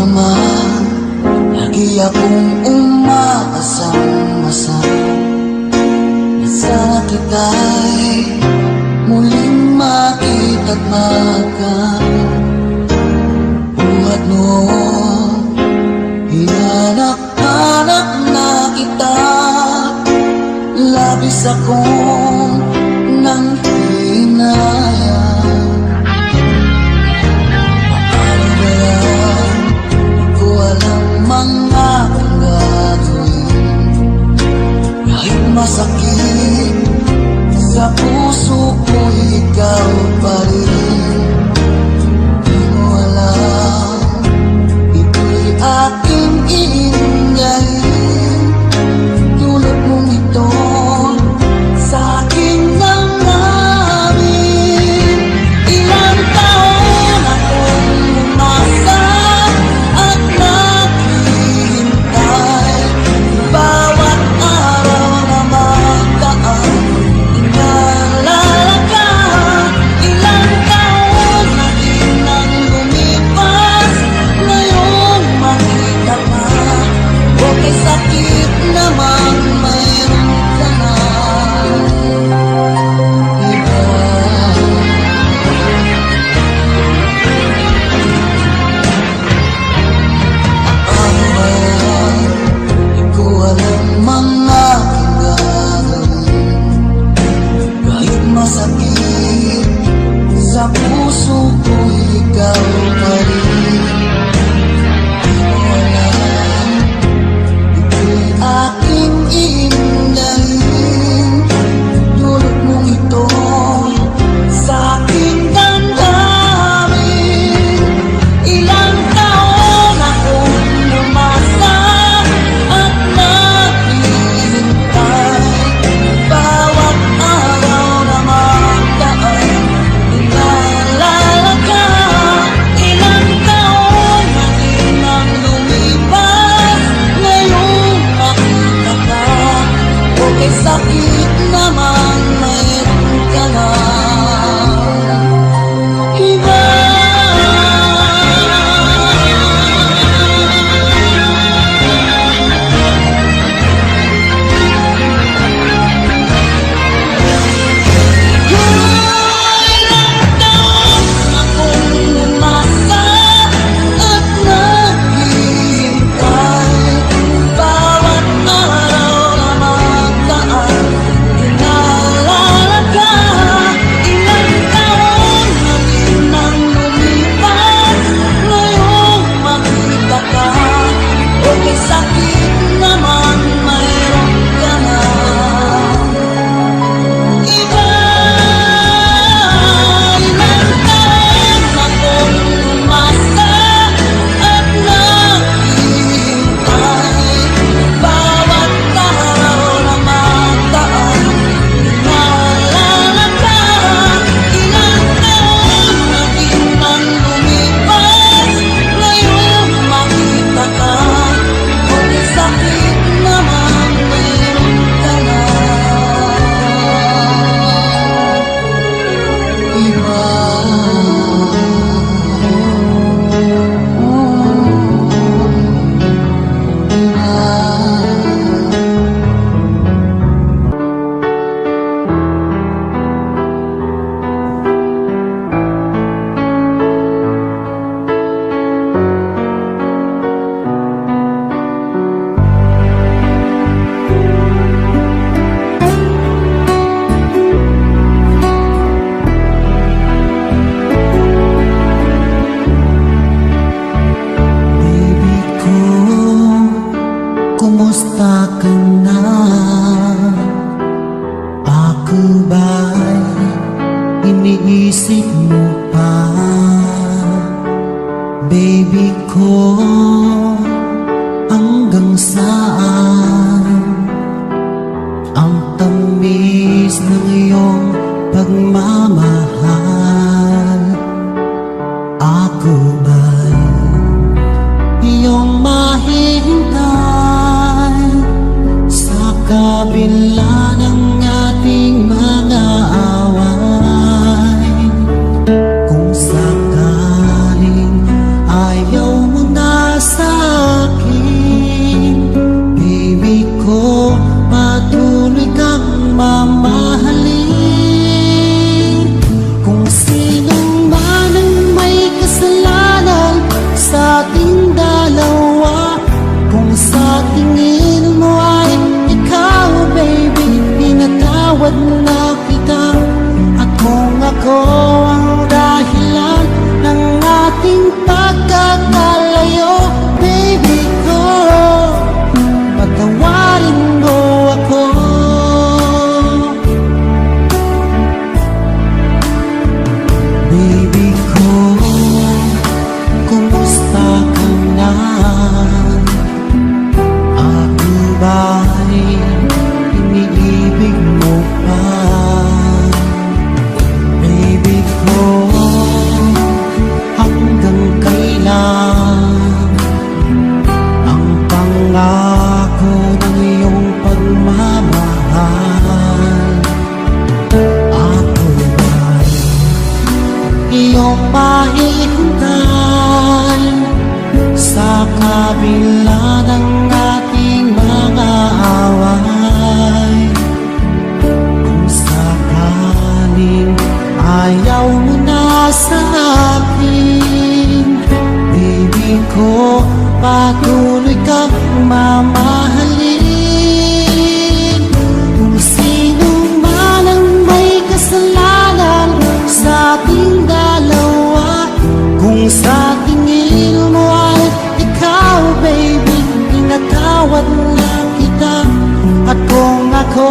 man, lagi akong umaasang-asang na sana kita'y muling makita't magkabuhat noon. Hinanak-hanak na kita, labis akong nang hinayang. Paano ba yan? Di ko alam mga kung gagawin. Kahit masakit sa puso ko, ikaw pa rin. Di mo alam, ito'y aking iingayin. Tulad mong ito sa aking damdamin. Ilang taon akong umasa at naghihintay. Bawat araw na magdaan, inaalala ka. Ilang taon na din ang lumipas, ngayon makita ka. Okay, sakit naman, mayroon ka na iba. Ano ba yan? Di ko alam mga aking gagawin. Kahit masakit sa puso ko, ikaw pa rin. Di mo alam, ito'y aking iingayin. Dulot mong ito sa aking damdamin. Ilang taon akong umasa at naghihintay. Bawat araw na magdaan, inaalala ka. Ilang taon na din ang lumipas, ngayon makita ka. Okay, sakit naman, mayroon ka na iba. Ilang taon akong umasa at naghihintay. Bawat araw na magdaan, inaalala ka. Ilang taon na din ang lumipas, ngayon makita ka. Okay, sakit naman, mayroon ka na iba. Ilang taon akong umasa at naghihintay. Bawat araw na magdaan, inaalala ka. Ilang taon na din ang lumipas, ngayon makita ka. Okay, sakit naman, mayroon ka na iba. Baby ko, kumusta ka na? Ako ba'y iniisip mo pa? Baby ko, hanggang saan ang tamis ng iyong pagmamahal? Ako ba'y iyong mahintay sa kabila ng ating mga away? Kung sakaling ayaw mo na kabila ng ating mga away. Kung sakaling ayaw mo na sa akin, baby ko, patuloy kang mamahalin. Kung sino man ang may kasalanan sa ating dalawa, kung sa tingin mo ay ikaw, baby, pinatawad na kita. At kung ako